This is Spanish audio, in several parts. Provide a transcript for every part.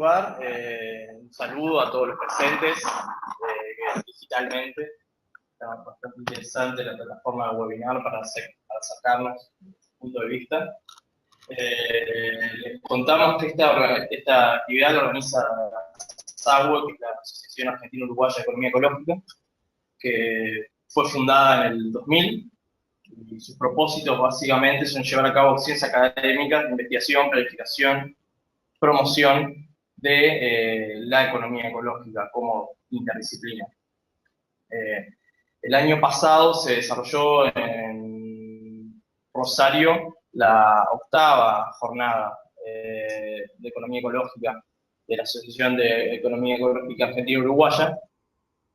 lugar, un saludo a todos los presentes digitalmente. Está bastante interesante la plataforma de webinar para sacarnos un punto de vista. Les contamos que esta actividad la organiza SAUE, que es la Asociación Argentina-Uruguaya de Economía Ecológica, que fue fundada en el 2000, y sus propósitos básicamente son llevar a cabo acciones académicas de investigación, planificación, promoción de la economía ecológica como interdisciplina. El año pasado se desarrolló en Rosario la 8ª jornada de economía ecológica de la Asociación de Economía Ecológica Argentina-Uruguaya,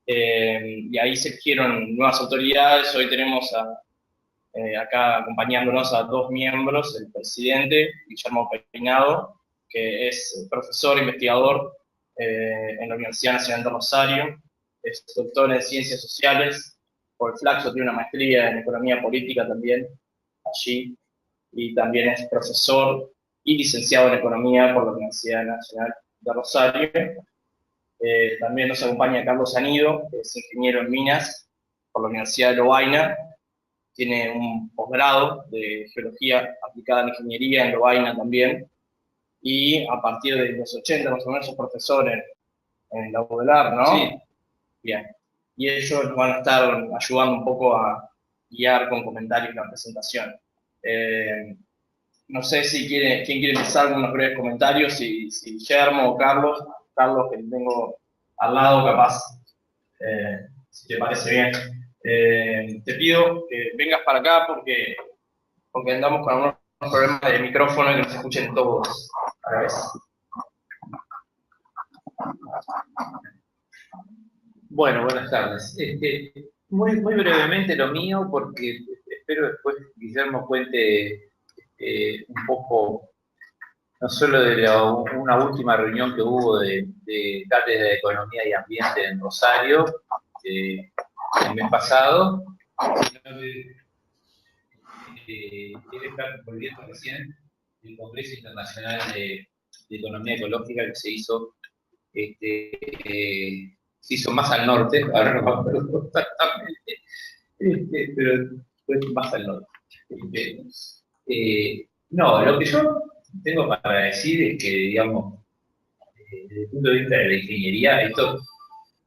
y ahí se eligieron nuevas autoridades. Hoy tenemos acá acompañándonos a 2 miembros, el presidente, Guillermo Peinado, que es profesor investigador en la Universidad Nacional de Rosario, es doctor en Ciencias Sociales, por el Flaxo tiene una maestría en Economía Política también, allí, y también es profesor y licenciado en Economía por la Universidad Nacional de Rosario. También nos acompaña Carlos Anido, que es ingeniero en minas por la Universidad de Lovaina, tiene un posgrado de Geología aplicada a la Ingeniería en Lovaina también, y a partir de los 80 más o menos es profesor en la UDELAR, ¿no? Sí. Bien. Y ellos nos van a estar ayudando un poco a guiar con comentarios la presentación. No sé si quién quiere empezar con unos breves comentarios, si Guillermo o Carlos, que tengo al lado capaz, si te parece bien. Te pido que vengas para acá porque andamos con algunos problemas de micrófono y que nos escuchen todos a la vez. Bueno, buenas tardes. Muy brevemente lo mío, porque espero después Guillermo cuente un poco, no solo de una última reunión que hubo de Cátedra de Economía y Ambiente en Rosario el mes pasado, sino que él está volviendo recién del Congreso Internacional de Economía Ecológica que se hizo más al norte, ahora no me acuerdo exactamente, pero fue más al norte. No, lo que yo tengo para decir es que, digamos, desde el punto de vista de la ingeniería, esto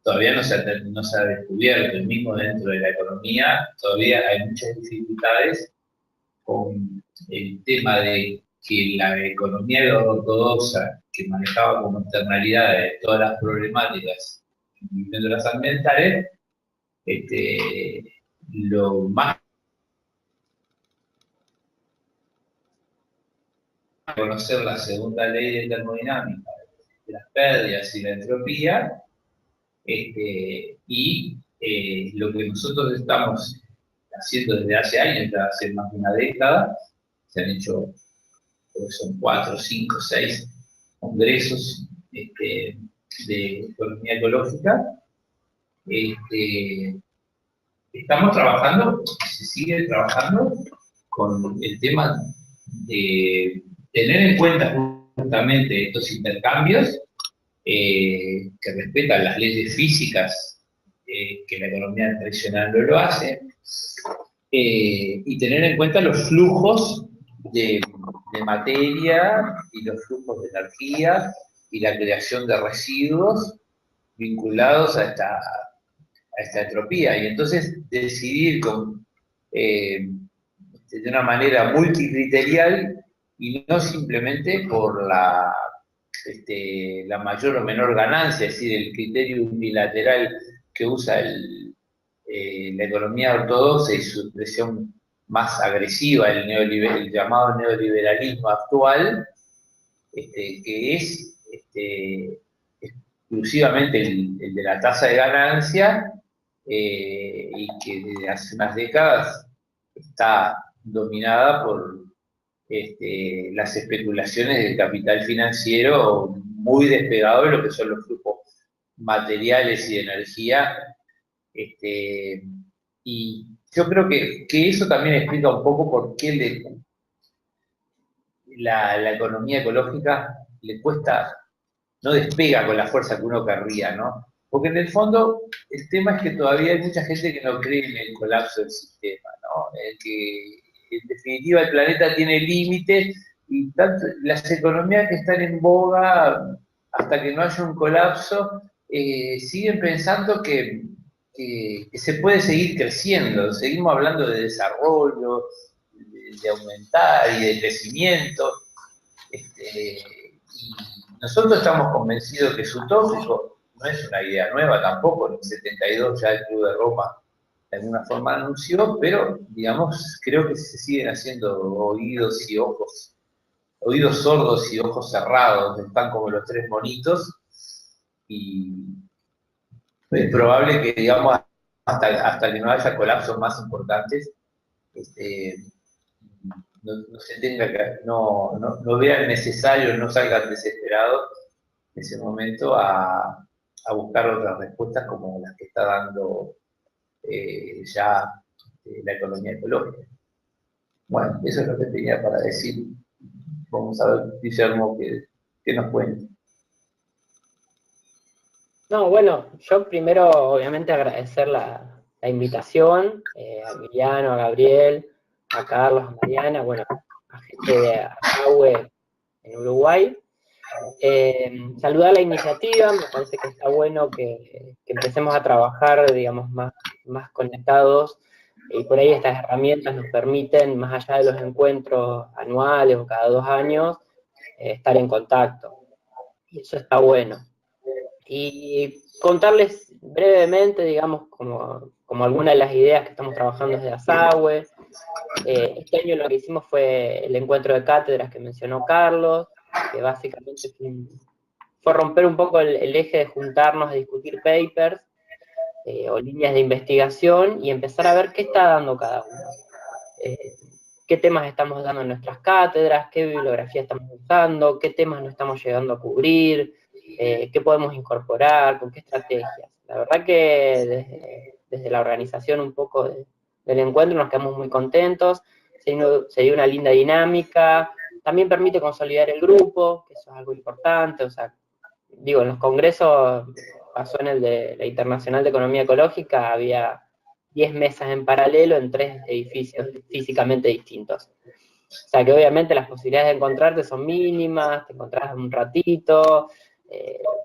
todavía no se ha descubierto, el mismo dentro de la economía, todavía hay muchas dificultades con el tema de que la economía ortodoxa, que manejaba como externalidades todas las problemáticas, incluyendo las ambientales, lo más conocer la segunda ley de termodinámica, de las pérdidas y la entropía, y lo que nosotros estamos haciendo desde hace años, ya hace más de una década, se han hecho, creo que son 4, 5, 6 congresos de economía ecológica. Estamos trabajando, se sigue trabajando con el tema de tener en cuenta justamente estos intercambios que respetan las leyes físicas que la economía tradicional no lo hace, y tener en cuenta los flujos de materia y los flujos de energía y la creación de residuos vinculados a esta entropía. Y entonces decidir de una manera multicriterial y no simplemente por la mayor o menor ganancia, es decir, el criterio unilateral que usa la economía ortodoxa y su expresión más agresiva, el llamado neoliberalismo actual, que es exclusivamente el de la tasa de ganancia, y que desde hace unas décadas está dominada por las especulaciones del capital financiero, muy despegado de lo que son los flujos materiales y de energía. Y yo creo que eso también explica un poco por qué la economía ecológica le cuesta no despega con la fuerza que uno querría, ¿no? Porque en el fondo el tema es que todavía hay mucha gente que no cree en el colapso del sistema, ¿no? En que en definitiva el planeta tiene límites y tanto, las economías que están en boga, hasta que no haya un colapso, siguen pensando que se puede seguir creciendo. Seguimos hablando de desarrollo, de aumentar y de crecimiento. Y nosotros estamos convencidos que es utópico, no es una idea nueva tampoco, en el 72 ya el Club de Roma de alguna forma anunció, pero digamos, creo que se siguen haciendo oídos sordos y ojos cerrados, están como los tres monitos, y es probable que, digamos, hasta que no haya colapsos más importantes, este, no se tenga que, no vean necesario, no salgan desesperados en ese momento a buscar otras respuestas como las que está dando ya la economía ecológica. Bueno, eso es lo que tenía para decir. Vamos a ver, Guillermo, qué nos cuenta. No, bueno, yo primero obviamente agradecer la invitación a Emiliano, a Gabriel, a Carlos, a Mariana, bueno, a gente de Asahue en Uruguay. Saludar la iniciativa, me parece que está bueno que empecemos a trabajar, digamos, más conectados, y por ahí estas herramientas nos permiten, más allá de los encuentros anuales o cada 2 años, estar en contacto, y eso está bueno. Y contarles brevemente, digamos, como algunas de las ideas que estamos trabajando desde Asahue. Este año lo que hicimos fue el encuentro de cátedras que mencionó Carlos, que básicamente fue romper un poco el eje de juntarnos a discutir papers o líneas de investigación y empezar a ver qué está dando cada uno. Qué temas estamos dando en nuestras cátedras, qué bibliografía estamos usando, qué temas no estamos llegando a cubrir, qué podemos incorporar, con qué estrategias. La verdad que desde la organización un poco del encuentro nos quedamos muy contentos, se dio una linda dinámica, también permite consolidar el grupo, que eso es algo importante, o sea, digo, en los congresos, pasó en el de la Internacional de Economía Ecológica, había 10 mesas en paralelo en 3 edificios físicamente distintos. O sea que obviamente las posibilidades de encontrarte son mínimas, te encontrás un ratito,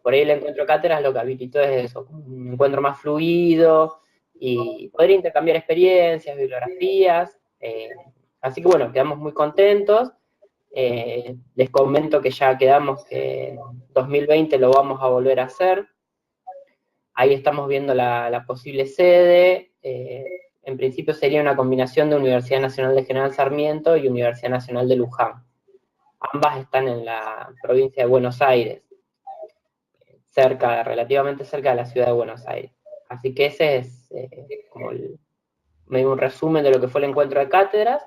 por ahí el encuentro de cátedras lo que habilitó es eso, un encuentro más fluido, y poder intercambiar experiencias, bibliografías, así que bueno, quedamos muy contentos. Les comento que ya quedamos que en 2020 lo vamos a volver a hacer. Ahí estamos viendo la posible sede. En principio sería una combinación de Universidad Nacional de General Sarmiento y Universidad Nacional de Luján. Ambas están en la provincia de Buenos Aires, relativamente cerca de la ciudad de Buenos Aires. Así que ese es como medio un resumen de lo que fue el encuentro de cátedras.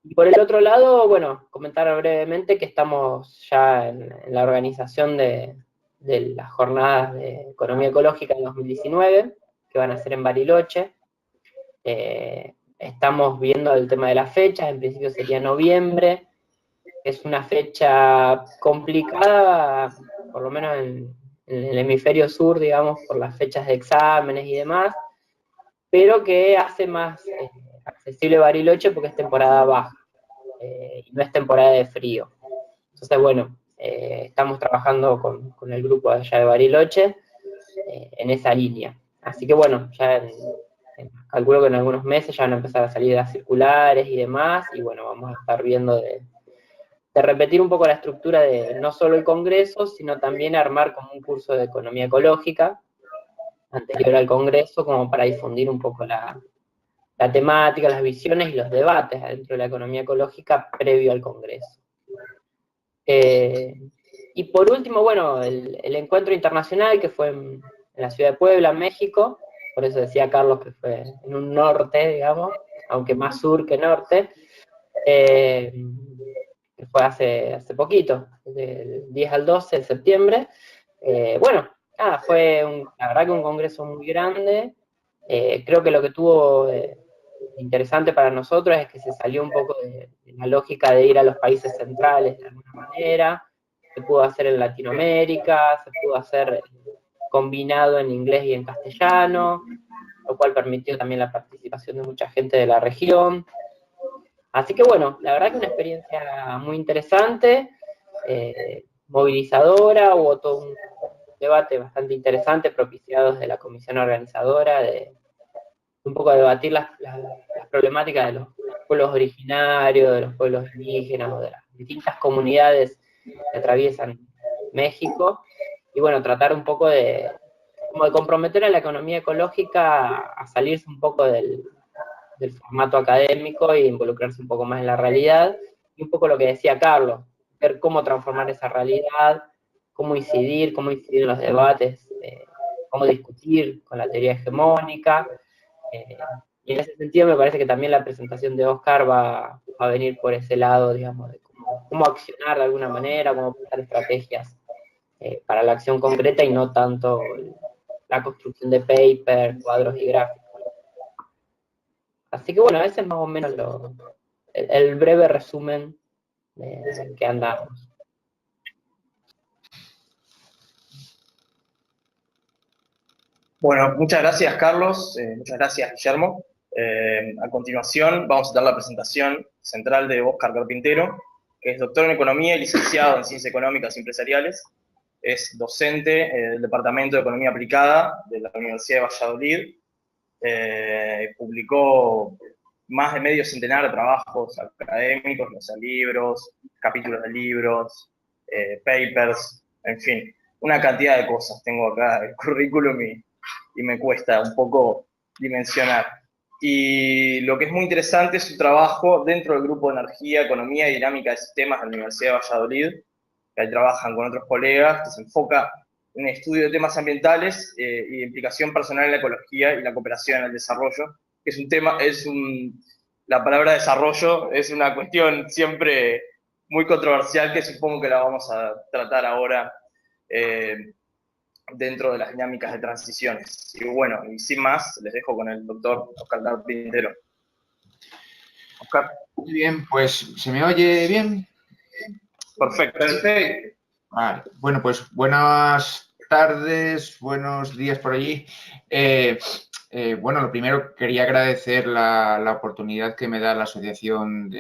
Y por el otro lado, bueno, comentar brevemente que estamos ya en la organización de las jornadas de economía ecológica en 2019, que van a ser en Bariloche. Estamos viendo el tema de las fechas, en principio sería noviembre. Es una fecha complicada, por lo menos en el hemisferio sur, digamos, por las fechas de exámenes y demás, pero que hace más accesible Bariloche porque es temporada baja. Y no es temporada de frío. Entonces, bueno, estamos trabajando con el grupo allá de Bariloche en esa línea. Así que bueno, ya calculo que en algunos meses ya van a empezar a salir las circulares y demás, y bueno, vamos a estar viendo de repetir un poco la estructura de no solo el congreso, sino también armar como un curso de economía ecológica anterior al congreso, como para difundir un poco la temática, las visiones y los debates dentro de la economía ecológica previo al Congreso. Y por último, bueno, el encuentro internacional que fue en la ciudad de Puebla, México, por eso decía Carlos que fue en un norte, digamos, aunque más sur que norte, que fue hace poquito, del 10 al 12 de septiembre. Bueno, nada, fue la verdad que un congreso muy grande. Creo que lo que tuvo interesante para nosotros es que se salió un poco de la lógica de ir a los países centrales de alguna manera, se pudo hacer en Latinoamérica, se pudo hacer combinado en inglés y en castellano, lo cual permitió también la participación de mucha gente de la región. Así que bueno, la verdad que una experiencia muy interesante, movilizadora, hubo todo un debate bastante interesante propiciado desde la comisión organizadora, de un poco debatir las problemáticas de los pueblos originarios, de los pueblos indígenas, o de las distintas comunidades que atraviesan México, y bueno, tratar un poco como de comprometer a la economía ecológica a salirse un poco del formato académico e involucrarse un poco más en la realidad, y un poco lo que decía Carlos, ver cómo transformar esa realidad, cómo incidir en los debates, cómo discutir con la teoría hegemónica, y en ese sentido me parece que también la presentación de Oscar va a venir por ese lado, digamos, de cómo accionar de alguna manera, cómo pensar estrategias para la acción concreta y no tanto la construcción de papers, cuadros y gráficos. Así que bueno, ese es más o menos el breve resumen en que andamos. Bueno, muchas gracias, Carlos. Muchas gracias, Guillermo. A continuación vamos a dar la presentación central de Óscar Carpintero, que es doctor en Economía y licenciado en Ciencias Económicas y Empresariales. Es docente del Departamento de Economía Aplicada de la Universidad de Valladolid. Publicó más de medio centenar de trabajos académicos, o sea, libros, capítulos de libros, papers, en fin, una cantidad de cosas. Tengo acá el currículum y me cuesta un poco dimensionar. Y lo que es muy interesante es su trabajo dentro del grupo de Energía, Economía y Dinámica de Sistemas de la Universidad de Valladolid, que ahí trabajan con otros colegas, que se enfoca en el estudio de temas ambientales y de implicación personal en la ecología y la cooperación en el desarrollo, que es un tema, la palabra desarrollo es una cuestión siempre muy controversial que supongo que la vamos a tratar ahora dentro de las dinámicas de transiciones. Y bueno, y sin más, les dejo con el doctor Óscar Carpintero. Óscar. Muy bien, pues ¿se me oye bien? Perfecto. Perfecto. Vale. Bueno, pues buenas tardes, buenos días por allí. Bueno, lo primero quería agradecer la oportunidad que me da la Asociación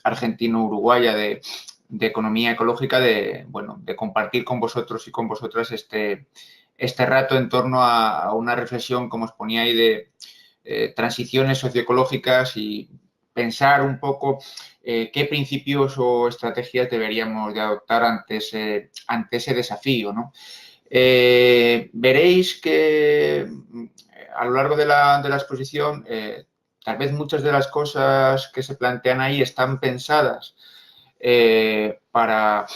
Argentino-Uruguaya de Economía Ecológica de compartir con vosotros y con vosotras este rato en torno a una reflexión, como os ponía ahí, de transiciones socioecológicas y pensar un poco qué principios o estrategias deberíamos de adoptar ante ese desafío, ¿no? Veréis que a lo largo de la exposición tal vez muchas de las cosas que se plantean ahí están pensadas para,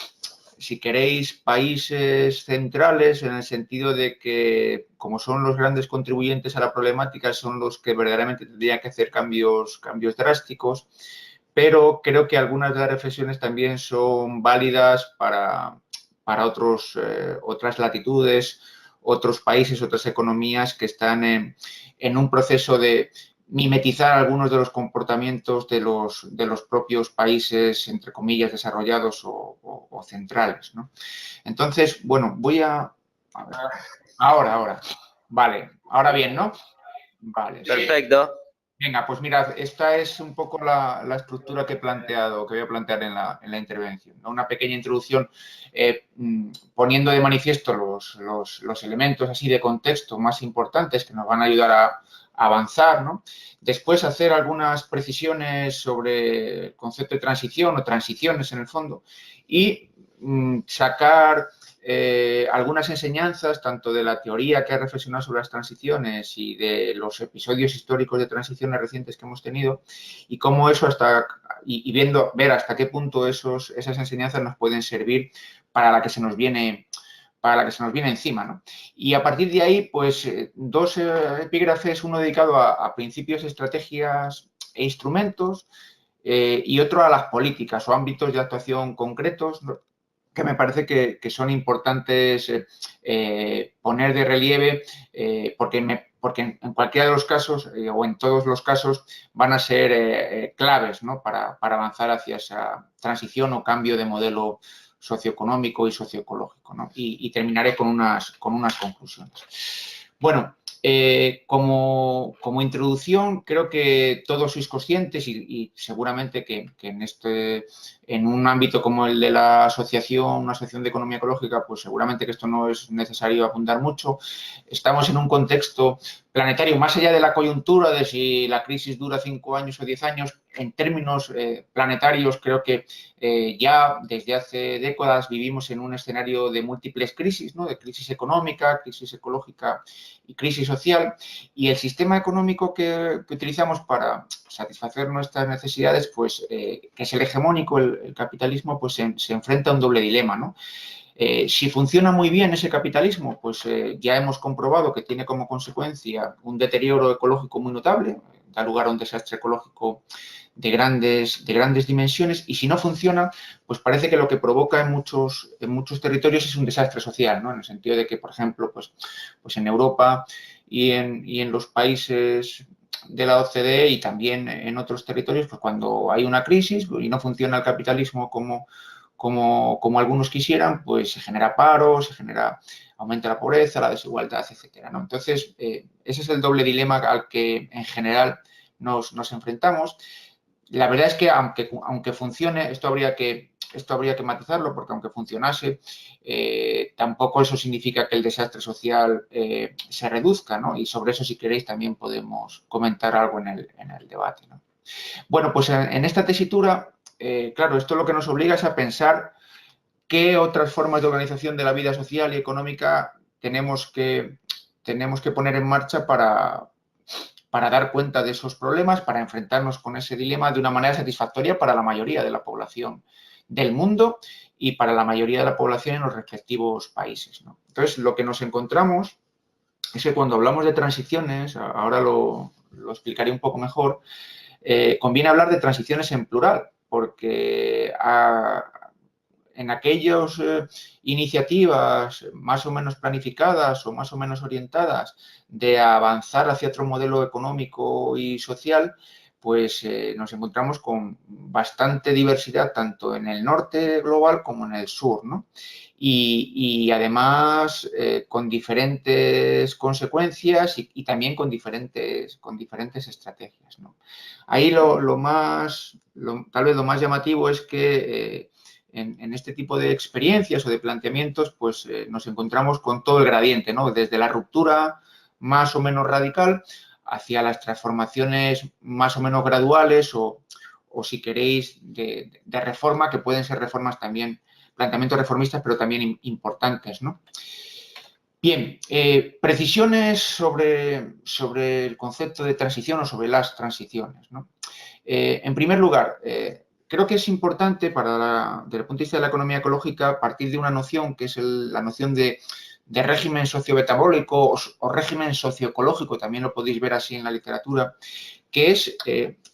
si queréis, países centrales, en el sentido de que, como son los grandes contribuyentes a la problemática, son los que verdaderamente tendrían que hacer cambios drásticos, pero creo que algunas de las reflexiones también son válidas para otras latitudes, otros países, otras economías que están en un proceso de mimetizar algunos de los comportamientos de los propios países, entre comillas, desarrollados o centrales, ¿no? Entonces, bueno, voy a ver. Ahora. Vale, ahora bien, ¿no? Vale. Perfecto. Venga, pues mirad, esta es un poco la estructura que voy a plantear en la intervención, ¿no? Una pequeña introducción poniendo de manifiesto los elementos así de contexto más importantes que nos van a ayudar a avanzar, ¿no? Después hacer algunas precisiones sobre el concepto de transición o transiciones en el fondo y sacar algunas enseñanzas tanto de la teoría que ha reflexionado sobre las transiciones y de los episodios históricos de transiciones recientes que hemos tenido y cómo eso ver hasta qué punto esas enseñanzas nos pueden servir para la que se nos viene encima, ¿no? Y a partir de ahí, pues, dos epígrafes, uno dedicado a principios, estrategias e instrumentos y otro a las políticas o ámbitos de actuación concretos, ¿no?, que me parece que son importantes poner de relieve porque en cualquiera de los casos o en todos los casos van a ser claves, ¿no?, para avanzar hacia esa transición o cambio de modelo socioeconómico y socioecológico, ¿no? Y terminaré con unas conclusiones. Bueno, como introducción, creo que todos sois conscientes y seguramente que en un ámbito como el de la asociación, una asociación de economía ecológica, pues seguramente que esto no es necesario apuntar mucho. Estamos en un contexto planetario, más allá de la coyuntura de si la crisis dura 5 años o 10 años, en términos planetarios, creo que ya desde hace décadas vivimos en un escenario de múltiples crisis, ¿no? De crisis económica, crisis ecológica y crisis social. Y el sistema económico que utilizamos para satisfacer nuestras necesidades, pues que es el hegemónico, el capitalismo, pues se enfrenta a un doble dilema, ¿no? Si funciona muy bien ese capitalismo, pues ya hemos comprobado que tiene como consecuencia un deterioro ecológico muy notable, da lugar a un desastre ecológico de grandes dimensiones, y si no funciona, pues parece que lo que provoca en muchos territorios es un desastre social, ¿no? En el sentido de que, por ejemplo, pues en Europa y en los países de la OCDE y también en otros territorios, pues cuando hay una crisis y no funciona el capitalismo como algunos quisieran, pues se genera paro, aumenta la pobreza, la desigualdad, etcétera, ¿no? Entonces, ese es el doble dilema al que en general nos enfrentamos. La verdad es que aunque funcione, esto habría que matizarlo, porque aunque funcionase, tampoco eso significa que el desastre social se reduzca, ¿no? Y sobre eso, si queréis, también podemos comentar algo en el debate, ¿no? Bueno, pues en esta tesitura, claro, esto lo que nos obliga es a pensar qué otras formas de organización de la vida social y económica tenemos que poner en marcha para dar cuenta de esos problemas, para enfrentarnos con ese dilema de una manera satisfactoria para la mayoría de la población del mundo y para la mayoría de la población en los respectivos países, ¿no? Entonces, lo que nos encontramos es que cuando hablamos de transiciones, ahora lo explicaré un poco mejor, conviene hablar de transiciones en plural, porque en aquellas iniciativas más o menos planificadas o más o menos orientadas de avanzar hacia otro modelo económico y social, pues nos encontramos con bastante diversidad tanto en el norte global como en el sur, ¿no? Y además con diferentes consecuencias y también con diferentes estrategias, ¿no? Ahí tal vez lo más llamativo es que en este tipo de experiencias o de planteamientos, pues nos encontramos con todo el gradiente, ¿no? Desde la ruptura más o menos radical hacia las transformaciones más o menos graduales o si queréis, de reforma, que pueden ser reformas también, planteamientos reformistas, pero también importantes, ¿no? Bien, precisiones sobre el concepto de transición o sobre las transiciones, ¿no? En primer lugar, creo que es importante desde el punto de vista de la economía ecológica partir de una noción que es la noción de régimen sociometabólico o régimen socioecológico, también lo podéis ver así en la literatura, que es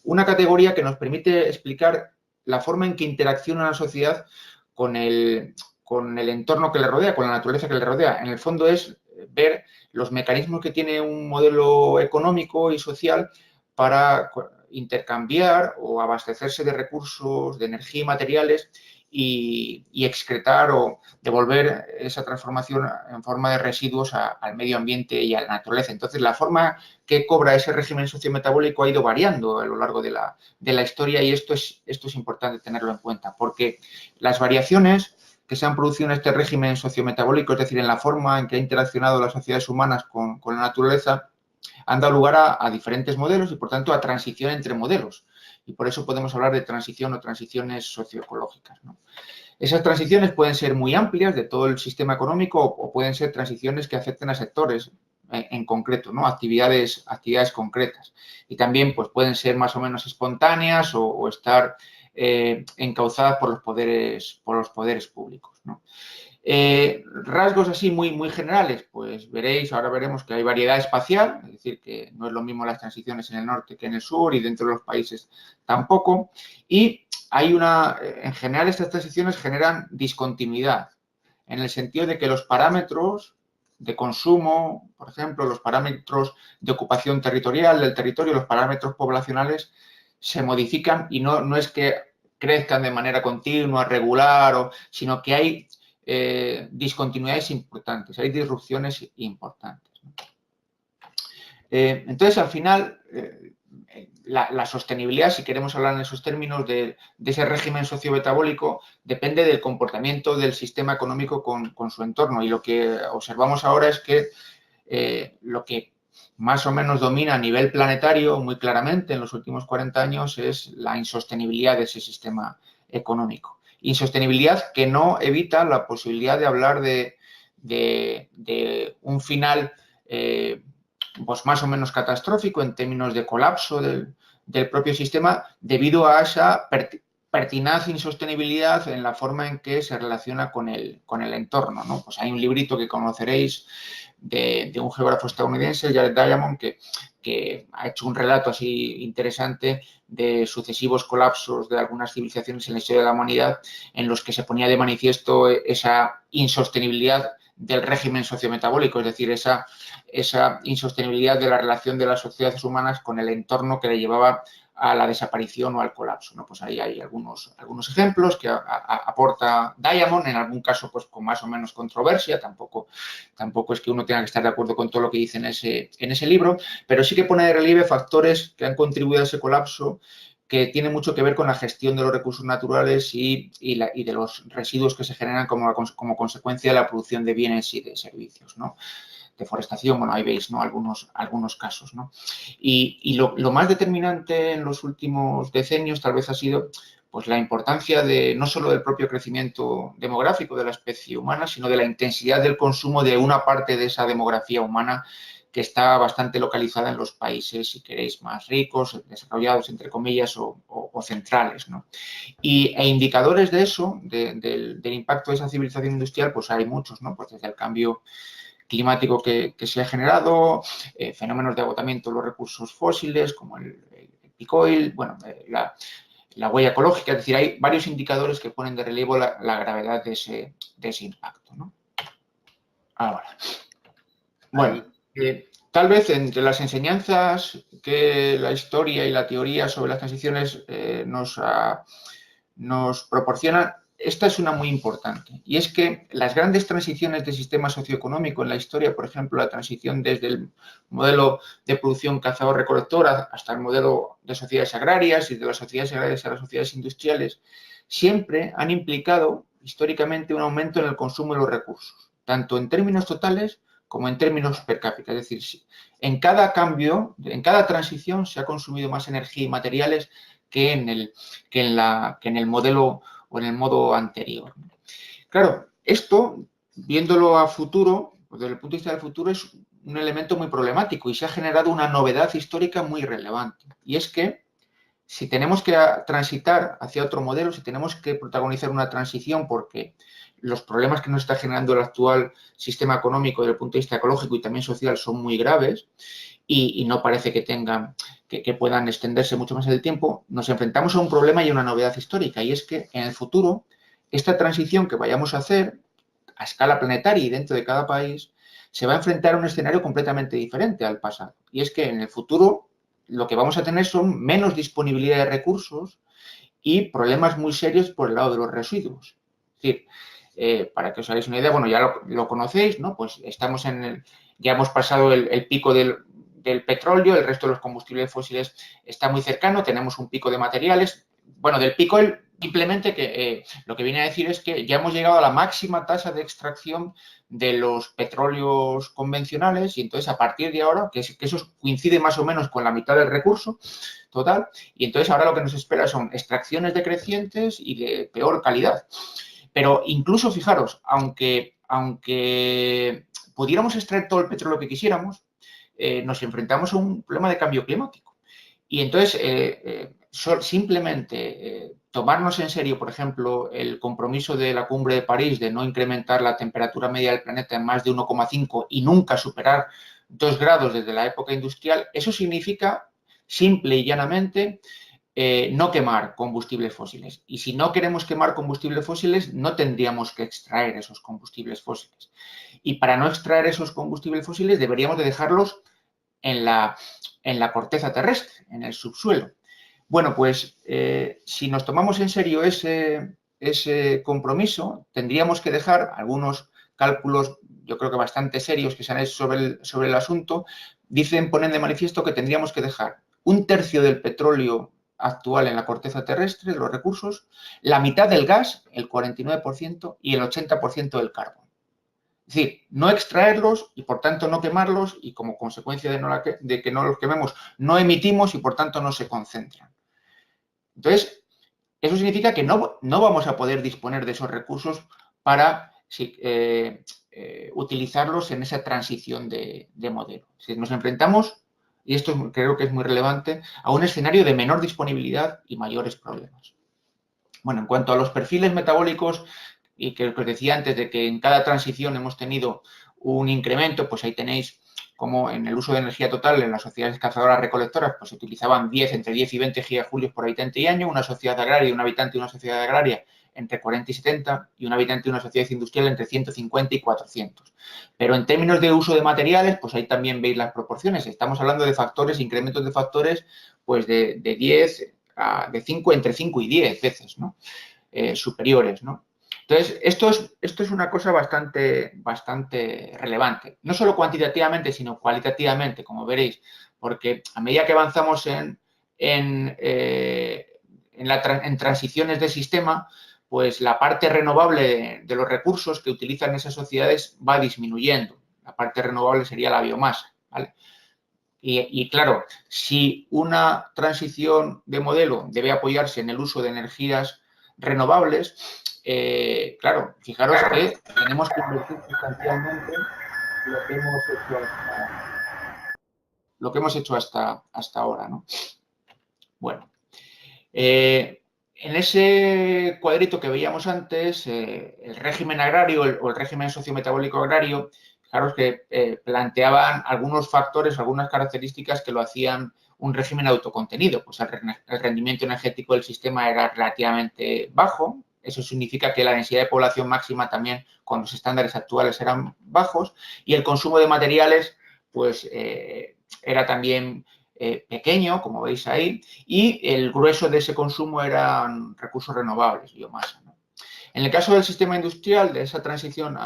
una categoría que nos permite explicar la forma en que interacciona la sociedad con el entorno que le rodea, con la naturaleza que le rodea. En el fondo es ver los mecanismos que tiene un modelo económico y social para intercambiar o abastecerse de recursos, de energía y materiales y excretar o devolver esa transformación en forma de residuos al medio ambiente y a la naturaleza. Entonces, la forma que cobra ese régimen sociometabólico ha ido variando a lo largo de la historia y esto es importante tenerlo en cuenta, porque las variaciones que se han producido en este régimen sociometabólico, es decir, en la forma en que ha interaccionado las sociedades humanas con la naturaleza, han dado lugar a diferentes modelos y, por tanto, a transición entre modelos. Y por eso podemos hablar de transición o transiciones socioecológicas, ¿no? Esas transiciones pueden ser muy amplias de todo el sistema económico o pueden ser transiciones que afecten a sectores en concreto, ¿no? Actividades concretas. Y también pues, pueden ser más o menos espontáneas o estar encauzadas por los poderes públicos, ¿no? Rasgos así muy generales, pues ahora veremos que hay variedad espacial, es decir, que no es lo mismo las transiciones en el norte que en el sur y dentro de los países tampoco. Y en general estas transiciones generan discontinuidad, en el sentido de que los parámetros de consumo, por ejemplo, los parámetros de ocupación territorial del territorio, los parámetros poblacionales se modifican y no es que crezcan de manera continua, regular, sino que hay discontinuidades importantes, hay disrupciones importantes. Entonces, al final, la sostenibilidad, si queremos hablar en esos términos de ese régimen sociometabólico, depende del comportamiento del sistema económico con su entorno. Y lo que observamos ahora es que lo que más o menos domina a nivel planetario, muy claramente, en los últimos 40 años, es la insostenibilidad de ese sistema económico. Insostenibilidad que no evita la posibilidad de hablar de un final pues más o menos catastrófico en términos de colapso del propio sistema debido a esa pertinaz insostenibilidad en la forma en que se relaciona con el entorno, ¿no? Pues hay un librito que conoceréis de un geógrafo estadounidense, Jared Diamond, que ha hecho un relato así interesante de sucesivos colapsos de algunas civilizaciones en la historia de la humanidad en los que se ponía de manifiesto esa insostenibilidad del régimen sociometabólico, es decir, esa insostenibilidad de la relación de las sociedades humanas con el entorno que le llevaba a la desaparición o al colapso, ¿no? Pues ahí hay algunos ejemplos que aporta Diamond, en algún caso pues con más o menos controversia, tampoco es que uno tenga que estar de acuerdo con todo lo que dice en ese libro, pero sí que pone de relieve factores que han contribuido a ese colapso que tiene mucho que ver con la gestión de los recursos naturales y de los residuos que se generan como consecuencia de la producción de bienes y de servicios, ¿no? Deforestación, bueno, ahí veis, ¿no? Algunos casos, ¿no? Y lo más determinante en los últimos decenios tal vez ha sido pues la importancia no solo del propio crecimiento demográfico de la especie humana, sino de la intensidad del consumo de una parte de esa demografía humana que está bastante localizada en los países, si queréis, más ricos, desarrollados, entre comillas, o centrales, ¿no? E indicadores de eso, del impacto de esa civilización industrial, pues hay muchos, ¿no? Pues desde el cambio climático que se ha generado, fenómenos de agotamiento de los recursos fósiles, como el peak oil, bueno, la huella ecológica, es decir, hay varios indicadores que ponen de relieve la gravedad de ese impacto, ¿no? Ahora, bueno, tal vez entre las enseñanzas que la historia y la teoría sobre las transiciones nos proporcionan, esta es una muy importante, y es que las grandes transiciones del sistema socioeconómico en la historia, por ejemplo, la transición desde el modelo de producción cazador-recolector hasta el modelo de sociedades agrarias y de las sociedades agrarias a las sociedades industriales, siempre han implicado históricamente un aumento en el consumo de los recursos, tanto en términos totales como en términos per cápita. Es decir, en cada cambio, en cada transición se ha consumido más energía y materiales que en el modelo o en el modo anterior. Claro, esto, viéndolo a futuro, desde el punto de vista del futuro, es un elemento muy problemático y se ha generado una novedad histórica muy relevante. Y es que si tenemos que transitar hacia otro modelo, si tenemos que protagonizar una transición porque los problemas que nos está generando el actual sistema económico desde el punto de vista ecológico y también social son muy graves y no parece que puedan extenderse mucho más en el tiempo, nos enfrentamos a un problema y a una novedad histórica, y es que en el futuro esta transición que vayamos a hacer a escala planetaria y dentro de cada país se va a enfrentar a un escenario completamente diferente al pasado. Y es que en el futuro lo que vamos a tener son menos disponibilidad de recursos y problemas muy serios por el lado de los residuos. Es decir, para que os hagáis una idea, bueno, ya lo conocéis, ¿no? Pues ya hemos pasado el pico del petróleo, el resto de los combustibles fósiles está muy cercano, tenemos un pico de materiales. Bueno, del pico simplemente que lo que viene a decir es que ya hemos llegado a la máxima tasa de extracción de los petróleos convencionales y entonces a partir de ahora, que eso coincide más o menos con la mitad del recurso total, y entonces ahora lo que nos espera son extracciones decrecientes y de peor calidad. Pero incluso, fijaros, aunque pudiéramos extraer todo el petróleo que quisiéramos, nos enfrentamos a un problema de cambio climático. Y entonces, simplemente tomarnos en serio, por ejemplo, el compromiso de la Cumbre de París de no incrementar la temperatura media del planeta en más de 1,5 y nunca superar 2 grados desde la época industrial, eso significa, simple y llanamente, no quemar combustibles fósiles. Y si no queremos quemar combustibles fósiles, no tendríamos que extraer esos combustibles fósiles. Y para no extraer esos combustibles fósiles, deberíamos de dejarlos en la corteza terrestre, en el subsuelo. Bueno, pues si nos tomamos en serio ese compromiso, tendríamos que dejar algunos cálculos, yo creo que bastante serios, que se han hecho sobre el asunto. Ponen de manifiesto que tendríamos que dejar 1/3 del petróleo actual en la corteza terrestre, los recursos, la mitad del gas, el 49%, y el 80% del carbón. Es decir, no extraerlos y por tanto no quemarlos, y como consecuencia de que no los quememos, no emitimos y por tanto no se concentran. Entonces, eso significa que no vamos a poder disponer de esos recursos para utilizarlos en esa transición de modelo. Si nos enfrentamos, y esto creo que es muy relevante, a un escenario de menor disponibilidad y mayores problemas. Bueno, en cuanto a los perfiles metabólicos, y que os decía antes de que en cada transición hemos tenido un incremento, pues ahí tenéis como en el uso de energía total en las sociedades cazadoras-recolectoras, pues se utilizaban entre 10 y 20 gigajulios por habitante y año, una sociedad agraria, un habitante de una sociedad agraria entre 40 y 70, y un habitante de una sociedad industrial entre 150 y 400. Pero en términos de uso de materiales, pues ahí también veis las proporciones. Estamos hablando de factores, incrementos de factores, pues de 10 de 5, entre 5 y 10 veces, ¿no? Superiores, ¿no? Entonces, esto es una cosa bastante relevante, no solo cuantitativamente, sino cualitativamente, como veréis, porque a medida que avanzamos en transiciones de sistema, pues la parte renovable de los recursos que utilizan esas sociedades va disminuyendo. La parte renovable sería la biomasa, ¿vale? Y claro, si una transición de modelo debe apoyarse en el uso de energías renovables, claro, fijaros que tenemos que invertir sustancialmente lo que hemos hecho hasta ahora, ¿no? Bueno, en ese cuadrito que veíamos antes, el régimen agrario o el régimen sociometabólico agrario, fijaros que planteaban algunos factores, algunas características que lo hacían un régimen autocontenido. Pues el rendimiento energético del sistema era relativamente bajo. Eso significa que la densidad de población máxima también con los estándares actuales eran bajos, y el consumo de materiales pues era también pequeño, como veis ahí, y el grueso de ese consumo eran recursos renovables, biomasa, ¿no? En el caso del sistema industrial, de esa transición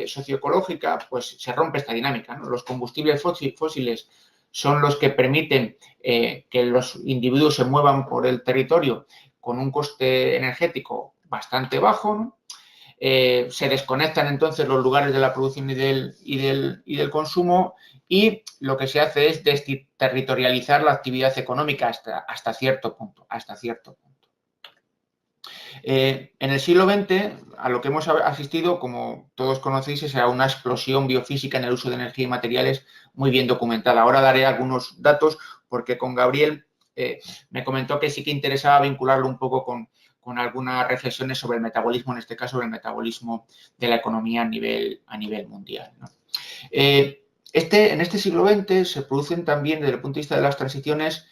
socioecológica, pues se rompe esta dinámica, ¿no? Los combustibles fósiles son los que permiten que los individuos se muevan por el territorio con un coste energético bastante bajo, ¿no? Se desconectan entonces los lugares de la producción y del consumo, y lo que se hace es desterritorializar la actividad económica hasta cierto punto. En el siglo XX, a lo que hemos asistido, como todos conocéis, es a una explosión biofísica en el uso de energía y materiales muy bien documentada. Ahora daré algunos datos porque con Gabriel me comentó que sí que interesaba vincularlo un poco con algunas reflexiones sobre el metabolismo, en este caso sobre el metabolismo de la economía a nivel mundial, ¿no? En este siglo XX se producen también, desde el punto de vista de las transiciones,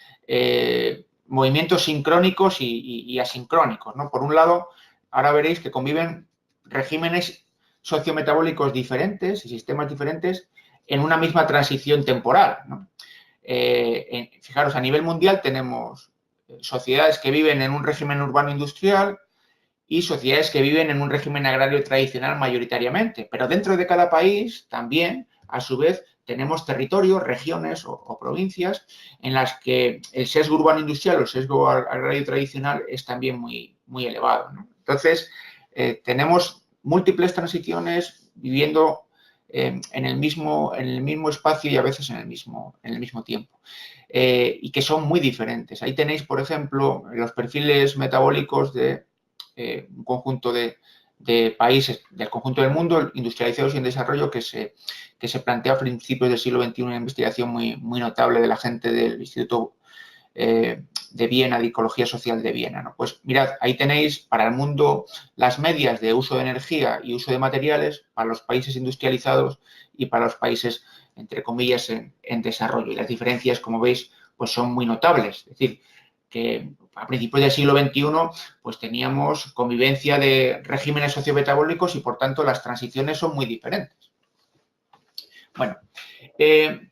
movimientos sincrónicos y asincrónicos, ¿no? Por un lado, ahora veréis que conviven regímenes sociometabólicos diferentes y sistemas diferentes en una misma transición temporal, ¿no? Fijaros, a nivel mundial tenemos sociedades que viven en un régimen urbano industrial y sociedades que viven en un régimen agrario tradicional mayoritariamente, pero dentro de cada país también, a su vez, tenemos territorios, regiones o provincias en las que el sesgo urbano industrial o el sesgo agrario tradicional es también muy elevado, ¿no? Entonces, tenemos múltiples transiciones viviendo en el mismo espacio y a veces en el mismo tiempo, y que son muy diferentes. Ahí tenéis, por ejemplo, los perfiles metabólicos de un conjunto de países del conjunto del mundo, industrializados y en desarrollo, que se plantea a principios del siglo XXI, una investigación muy notable de la gente del Instituto de Viena, de Ecología Social de Viena, ¿no? Pues mirad, ahí tenéis para el mundo las medias de uso de energía y uso de materiales para los países industrializados y para los países, entre comillas, en desarrollo. Y las diferencias, como veis, pues son muy notables. Es decir, que a principios del siglo XXI pues teníamos convivencia de regímenes sociometabólicos y, por tanto, las transiciones son muy diferentes. Bueno,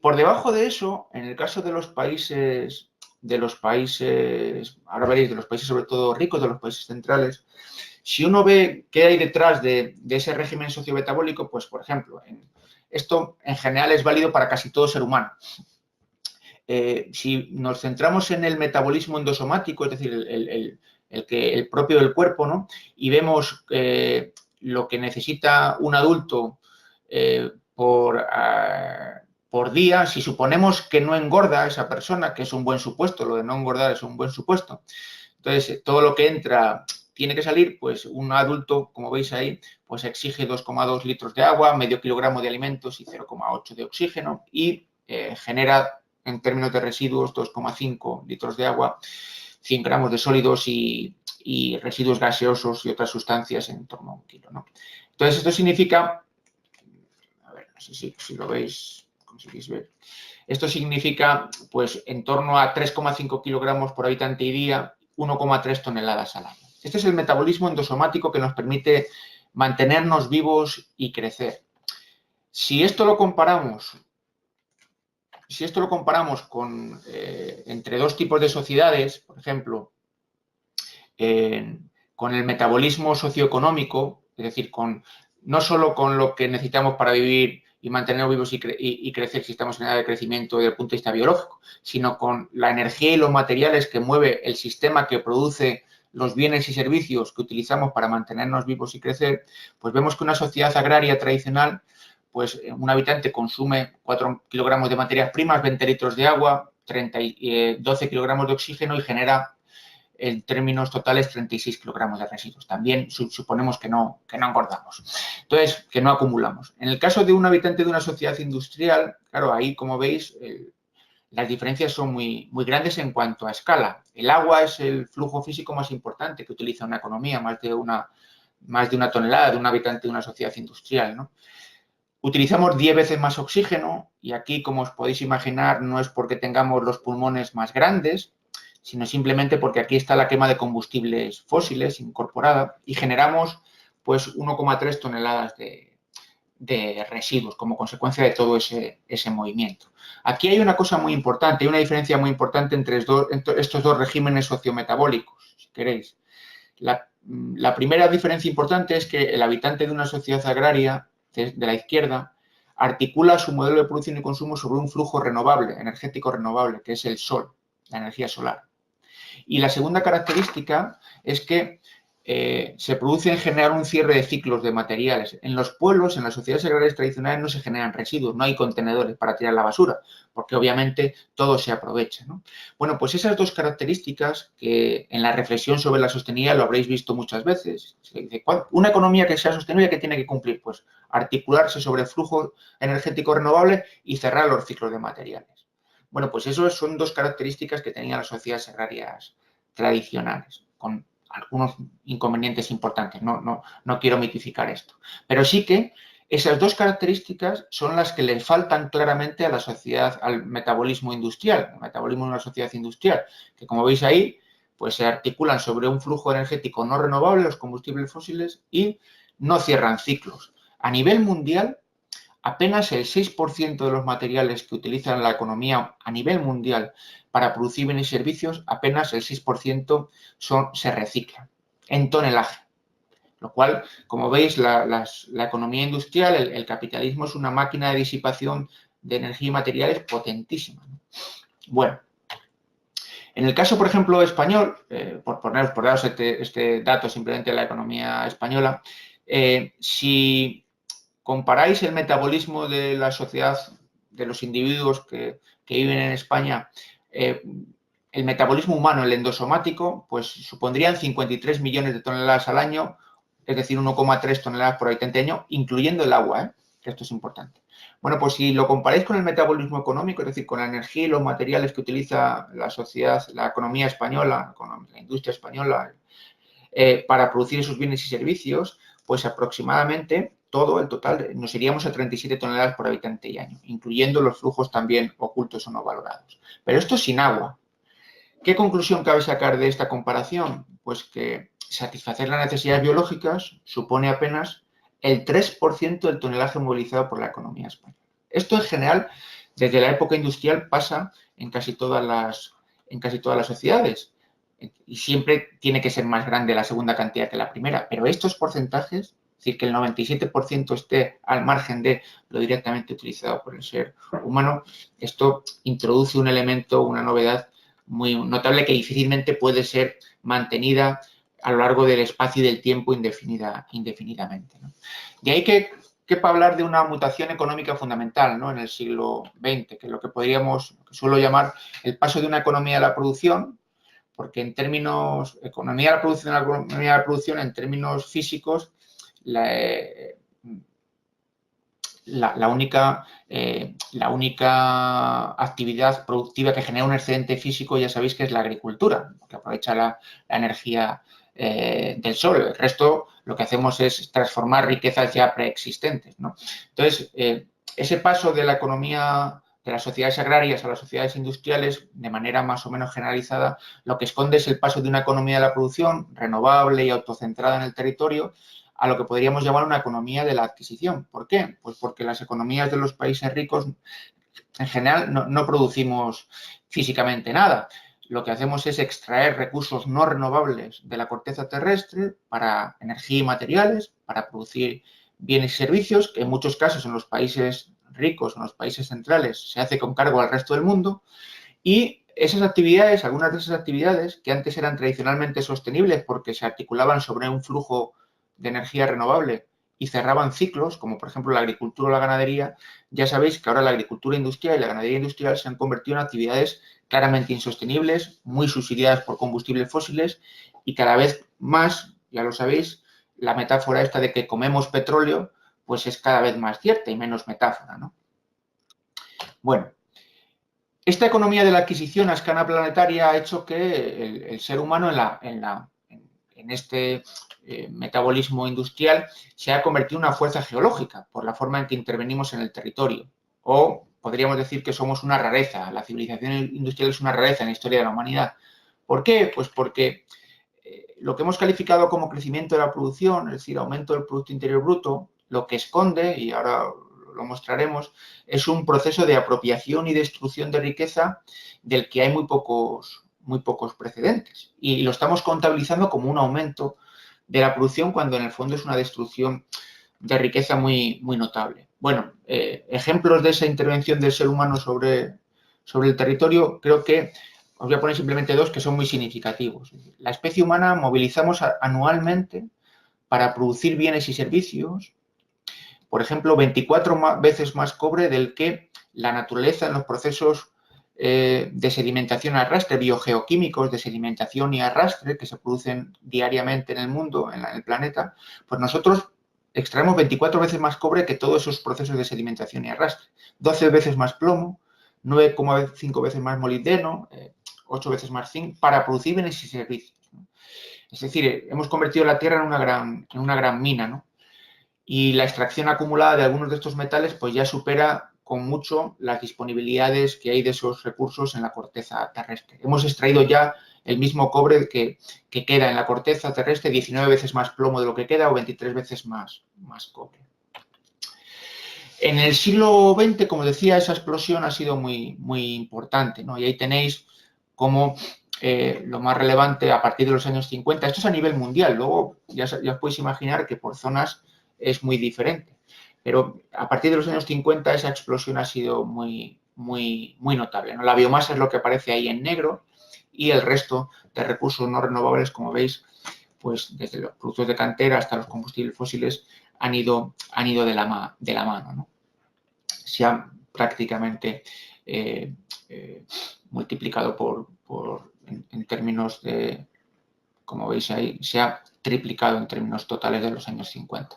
por debajo de eso, en el caso de los países de los países, ahora veréis, de los países sobre todo ricos, de los países centrales, si uno ve qué hay detrás de ese régimen sociometabólico, pues, por ejemplo, esto en general es válido para casi todo ser humano. Si nos centramos en el metabolismo endosomático, es decir, el propio del cuerpo, ¿no? Y vemos lo que necesita un adulto por día, si suponemos que no engorda esa persona, que es un buen supuesto, lo de no engordar es un buen supuesto, entonces todo lo que entra tiene que salir, pues un adulto, como veis ahí, pues exige 2,2 litros de agua, medio kilogramo de alimentos y 0,8 de oxígeno y genera, en términos de residuos, 2,5 litros de agua, 100 gramos de sólidos y residuos gaseosos y otras sustancias en torno a 1 kilo, ¿no? Entonces, esto significa, a ver, no sé si lo veis, conseguís ver, esto significa, pues, en torno a 3,5 kilogramos por habitante y día, 1,3 toneladas al año. Este es el metabolismo endosomático que nos permite mantenernos vivos y crecer. Si esto lo comparamos con entre dos tipos de sociedades, por ejemplo, con el metabolismo socioeconómico, es decir, no solo con lo que necesitamos para vivir y mantenernos vivos y crecer si estamos en edad de crecimiento desde el punto de vista biológico, sino con la energía y los materiales que mueve el sistema que produce los bienes y servicios que utilizamos para mantenernos vivos y crecer, pues vemos que una sociedad agraria tradicional, pues un habitante consume 4 kilogramos de materias primas, 20 litros de agua, 12 kilogramos de oxígeno y genera en términos totales 36 kilogramos de residuos. También suponemos que no engordamos. Entonces, que no acumulamos. En el caso de un habitante de una sociedad industrial, claro, ahí, como veis, las diferencias son muy, muy grandes en cuanto a escala. El agua es el flujo físico más importante que utiliza una economía, más de una tonelada de un habitante de una sociedad industrial, ¿no? Utilizamos 10 veces más oxígeno y aquí, como os podéis imaginar, no es porque tengamos los pulmones más grandes, sino simplemente porque aquí está la quema de combustibles fósiles incorporada y generamos pues 1,3 toneladas de residuos como consecuencia de todo ese movimiento. Aquí hay una cosa muy importante, hay una diferencia muy importante entre estos dos regímenes sociometabólicos, si queréis. La primera diferencia importante es que el habitante de una sociedad agraria de la izquierda articula su modelo de producción y consumo sobre un flujo renovable, energético renovable, que es el sol, la energía solar. Y la segunda característica es que se produce en general un cierre de ciclos de materiales. En los pueblos, en las sociedades agrarias tradicionales, no se generan residuos, no hay contenedores para tirar la basura, porque obviamente todo se aprovecha, ¿no? Bueno, pues esas dos características que en la reflexión sobre la sostenibilidad lo habréis visto muchas veces. Una economía que sea sostenible, ¿qué tiene que cumplir? Pues articularse sobre el flujo energético renovable y cerrar los ciclos de materiales. Bueno, pues eso son dos características que tenían las sociedades agrarias tradicionales, con algunos inconvenientes importantes. No quiero mitificar esto. Pero sí que esas dos características son las que le faltan claramente a la sociedad, al metabolismo industrial, el metabolismo de una sociedad industrial, que como veis ahí, pues se articulan sobre un flujo energético no renovable, los combustibles fósiles, y no cierran ciclos. A nivel mundial, apenas el 6% de los materiales que utilizan la economía a nivel mundial para producir bienes y servicios, apenas el 6% se reciclan en tonelaje. Lo cual, como veis, la economía industrial, el capitalismo es una máquina de disipación de energía y materiales potentísima, ¿no? Bueno, en el caso, por ejemplo, español, por daros este dato simplemente de la economía española, si comparáis el metabolismo de la sociedad, de los individuos que viven en España, el metabolismo humano, el endosomático, pues supondrían 53 millones de toneladas al año, es decir, 1,3 toneladas por habitante año, incluyendo el agua, que esto es importante. Bueno, pues si lo comparáis con el metabolismo económico, es decir, con la energía y los materiales que utiliza la sociedad, la economía española, con la industria española, para producir esos bienes y servicios, pues aproximadamente todo el total nos iríamos a 37 toneladas por habitante y año, incluyendo los flujos también ocultos o no valorados. Pero esto sin agua. ¿Qué conclusión cabe sacar de esta comparación? Pues que satisfacer las necesidades biológicas supone apenas el 3% del tonelaje movilizado por la economía española. Esto en general, desde la época industrial, pasa en casi todas en casi todas las sociedades. Y siempre tiene que ser más grande la segunda cantidad que la primera. Pero estos porcentajes, es decir, que el 97% esté al margen de lo directamente utilizado por el ser humano, esto introduce un elemento, una novedad muy notable que difícilmente puede ser mantenida a lo largo del espacio y del tiempo indefinidamente, ¿no? De ahí que para hablar de una mutación económica fundamental, ¿no?, en el siglo XX, que es lo que suelo llamar el paso de una economía a la producción, porque en términos economía de la producción, en términos físicos, la única actividad productiva que genera un excedente físico, ya sabéis que es la agricultura, que aprovecha la energía del sol. El resto lo que hacemos es transformar riquezas ya preexistentes, ¿no? Entonces, ese paso de la economía de las sociedades agrarias a las sociedades industriales, de manera más o menos generalizada, lo que esconde es el paso de una economía de la producción renovable y autocentrada en el territorio a lo que podríamos llamar una economía de la adquisición. ¿Por qué? Pues porque las economías de los países ricos, en general, no producimos físicamente nada. Lo que hacemos es extraer recursos no renovables de la corteza terrestre para energía y materiales, para producir bienes y servicios, que en muchos casos en los países ricos, en los países centrales, se hace con cargo al resto del mundo. Y esas actividades, algunas de esas actividades que antes eran tradicionalmente sostenibles porque se articulaban sobre un flujo de energía renovable y cerraban ciclos, como por ejemplo la agricultura o la ganadería, ya sabéis que ahora la agricultura industrial y la ganadería industrial se han convertido en actividades claramente insostenibles, muy subsidiadas por combustibles fósiles y cada vez más, ya lo sabéis, la metáfora esta de que comemos petróleo, pues es cada vez más cierta y menos metáfora, ¿no? Bueno, esta economía de la adquisición a escala planetaria ha hecho que el ser humano en este metabolismo industrial se ha convertido en una fuerza geológica por la forma en que intervenimos en el territorio. O podríamos decir que somos una rareza, la civilización industrial es una rareza en la historia de la humanidad. ¿Por qué? Pues porque lo que hemos calificado como crecimiento de la producción, es decir, aumento del Producto Interior Bruto, lo que esconde, y ahora lo mostraremos, es un proceso de apropiación y destrucción de riqueza del que hay muy pocos precedentes. Y lo estamos contabilizando como un aumento de la producción cuando en el fondo es una destrucción de riqueza muy notable. Bueno, ejemplos de esa intervención del ser humano sobre el territorio, creo que os voy a poner simplemente dos que son muy significativos. La especie humana movilizamos anualmente para producir bienes y servicios, por ejemplo, 24 veces más cobre del que la naturaleza en los procesos de sedimentación y arrastre, biogeoquímicos de sedimentación y arrastre que se producen diariamente en el mundo, en el planeta, pues nosotros extraemos 24 veces más cobre que todos esos procesos de sedimentación y arrastre, 12 veces más plomo, 9,5 veces más molibdeno, 8 veces más zinc, para producir bienes y servicios, ¿no? Es decir, hemos convertido la Tierra en una gran mina, ¿no? Y la extracción acumulada de algunos de estos metales pues ya supera con mucho las disponibilidades que hay de esos recursos en la corteza terrestre. Hemos extraído ya el mismo cobre que queda en la corteza terrestre, 19 veces más plomo de lo que queda o 23 veces más cobre. En el siglo XX, como decía, esa explosión ha sido muy importante, ¿no? Y ahí tenéis como lo más relevante a partir de los años 50, esto es a nivel mundial, luego ya os podéis imaginar que por zonas es muy diferente, pero a partir de los años 50 esa explosión ha sido muy notable, ¿no? La biomasa es lo que aparece ahí en negro y el resto de recursos no renovables, como veis, pues desde los productos de cantera hasta los combustibles fósiles han ido de la mano, ¿no? Se han prácticamente multiplicado en términos de, como veis ahí, se ha triplicado en términos totales de los años 50.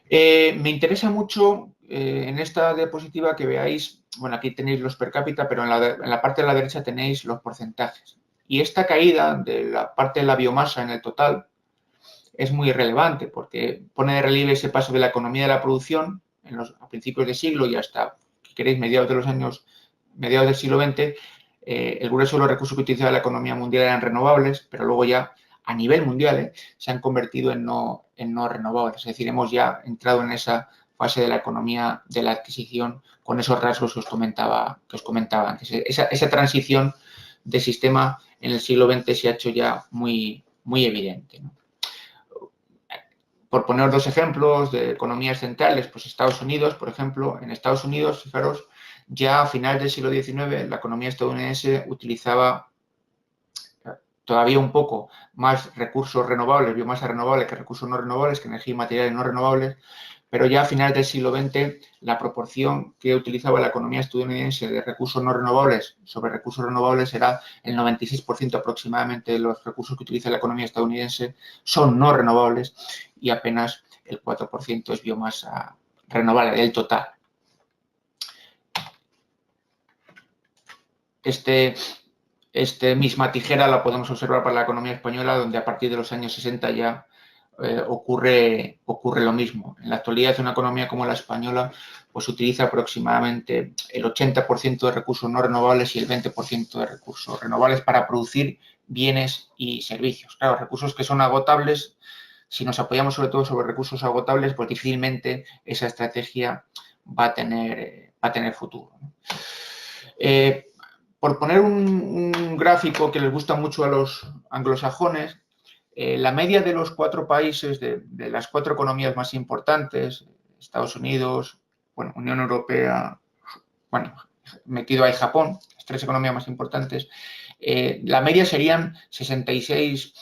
Me interesa mucho en esta diapositiva que veáis, bueno, aquí tenéis los per cápita, pero en la parte de la derecha tenéis los porcentajes. Y esta caída de la parte de la biomasa en el total es muy relevante porque pone de relieve ese paso de la economía de la producción a principios de siglo y hasta, si queréis, mediados del siglo XX, el grueso de los recursos que utilizaba la economía mundial eran renovables, pero luego ya a nivel mundial se han convertido en no renovables. Es decir, hemos ya entrado en esa fase de la economía de la adquisición con esos rasgos que os comentaba antes. Esa transición de sistema en el siglo XX se ha hecho ya muy evidente, ¿no? Por poner dos ejemplos de economías centrales, pues Estados Unidos, por ejemplo, en Estados Unidos, fijaros, ya a finales del siglo XIX la economía estadounidense utilizaba todavía un poco más recursos renovables, biomasa renovable que recursos no renovables, que energía y materiales no renovables, pero ya a finales del siglo XX la proporción que utilizaba la economía estadounidense de recursos no renovables sobre recursos renovables era el 96% aproximadamente de los recursos que utiliza la economía estadounidense son no renovables y apenas el 4% es biomasa renovable del total. Misma tijera la podemos observar para la economía española, donde a partir de los años 60 ya ocurre lo mismo. En la actualidad, una economía como la española pues utiliza aproximadamente el 80% de recursos no renovables y el 20% de recursos renovables para producir bienes y servicios. Claro, recursos que son agotables. Si nos apoyamos sobre todo sobre recursos agotables, pues difícilmente esa estrategia va a tener futuro, ¿no? Por poner un gráfico que les gusta mucho a los anglosajones, la media de los 4 países, de las 4 economías más importantes, Estados Unidos, bueno, Unión Europea, bueno, metido ahí Japón, las 3 economías más importantes, la media serían 66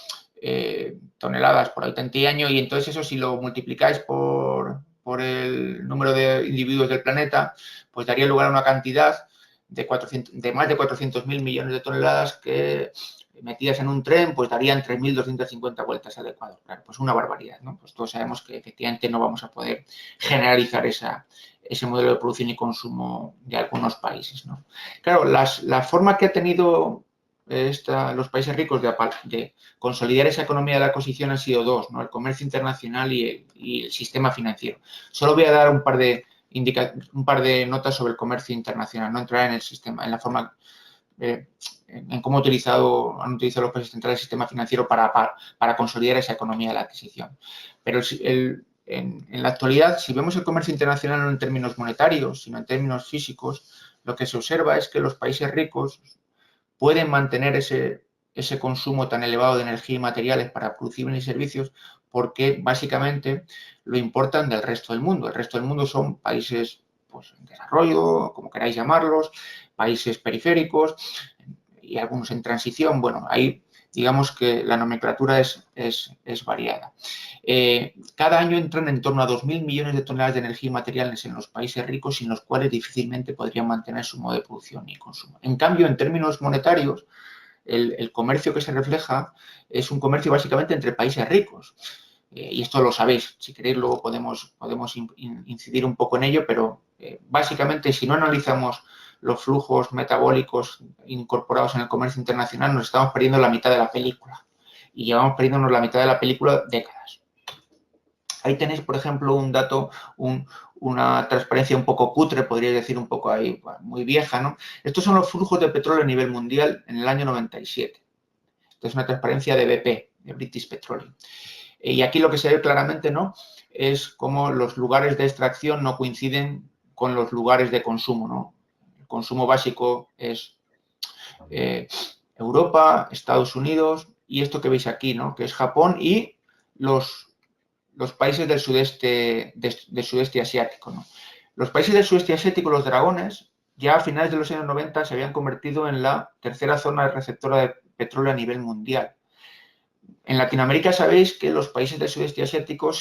toneladas por habitante y año, y entonces eso si lo multiplicáis por el número de individuos del planeta, pues daría lugar a una cantidad de más de 400.000 millones de toneladas que metidas en un tren, pues darían 3.250 vueltas al Ecuador. Claro, pues una barbaridad, ¿no? Pues todos sabemos que efectivamente no vamos a poder generalizar ese modelo de producción y consumo de algunos países, ¿no? Claro, la forma que ha tenido los países ricos de consolidar esa economía de la adquisición han sido 2, ¿no? El comercio internacional y el sistema financiero. Solo voy a dar un par de notas sobre el comercio internacional, no entrar en el sistema, en la forma, en cómo han utilizado los países centrales el sistema financiero para consolidar esa economía de la adquisición. Pero en la actualidad, si vemos el comercio internacional no en términos monetarios, sino en términos físicos, lo que se observa es que los países ricos pueden mantener ese consumo tan elevado de energía y materiales para producir bienes y servicios porque básicamente lo importan del resto del mundo. El resto del mundo son países pues, en desarrollo, como queráis llamarlos, países periféricos y algunos en transición. Bueno, ahí digamos que la nomenclatura es variada. Cada año entran en torno a 2.000 millones de toneladas de energía y materiales en los países ricos, sin los cuales difícilmente podrían mantener su modo de producción y consumo. En cambio, en términos monetarios, el comercio que se refleja es un comercio básicamente entre países ricos. Y esto lo sabéis, si queréis luego podemos incidir un poco en ello, pero básicamente si no analizamos los flujos metabólicos incorporados en el comercio internacional, nos estamos perdiendo la mitad de la película. Y llevamos perdiéndonos la mitad de la película décadas. Ahí tenéis, por ejemplo, un dato, una transparencia un poco cutre, podría decir un poco ahí, muy vieja, ¿no? Estos son los flujos de petróleo a nivel mundial en el año 97. Esto es una transparencia de BP, de British Petroleum. Y aquí lo que se ve claramente, ¿no?, es cómo los lugares de extracción no coinciden con los lugares de consumo, ¿no? El consumo básico es Europa, Estados Unidos y esto que veis aquí, ¿no?, que es Japón y los países del sudeste asiático, ¿no? Los países del sudeste asiático, los dragones, ya a finales de los años 90 se habían convertido en la tercera zona receptora de petróleo a nivel mundial. En Latinoamérica sabéis que los países del sudeste asiático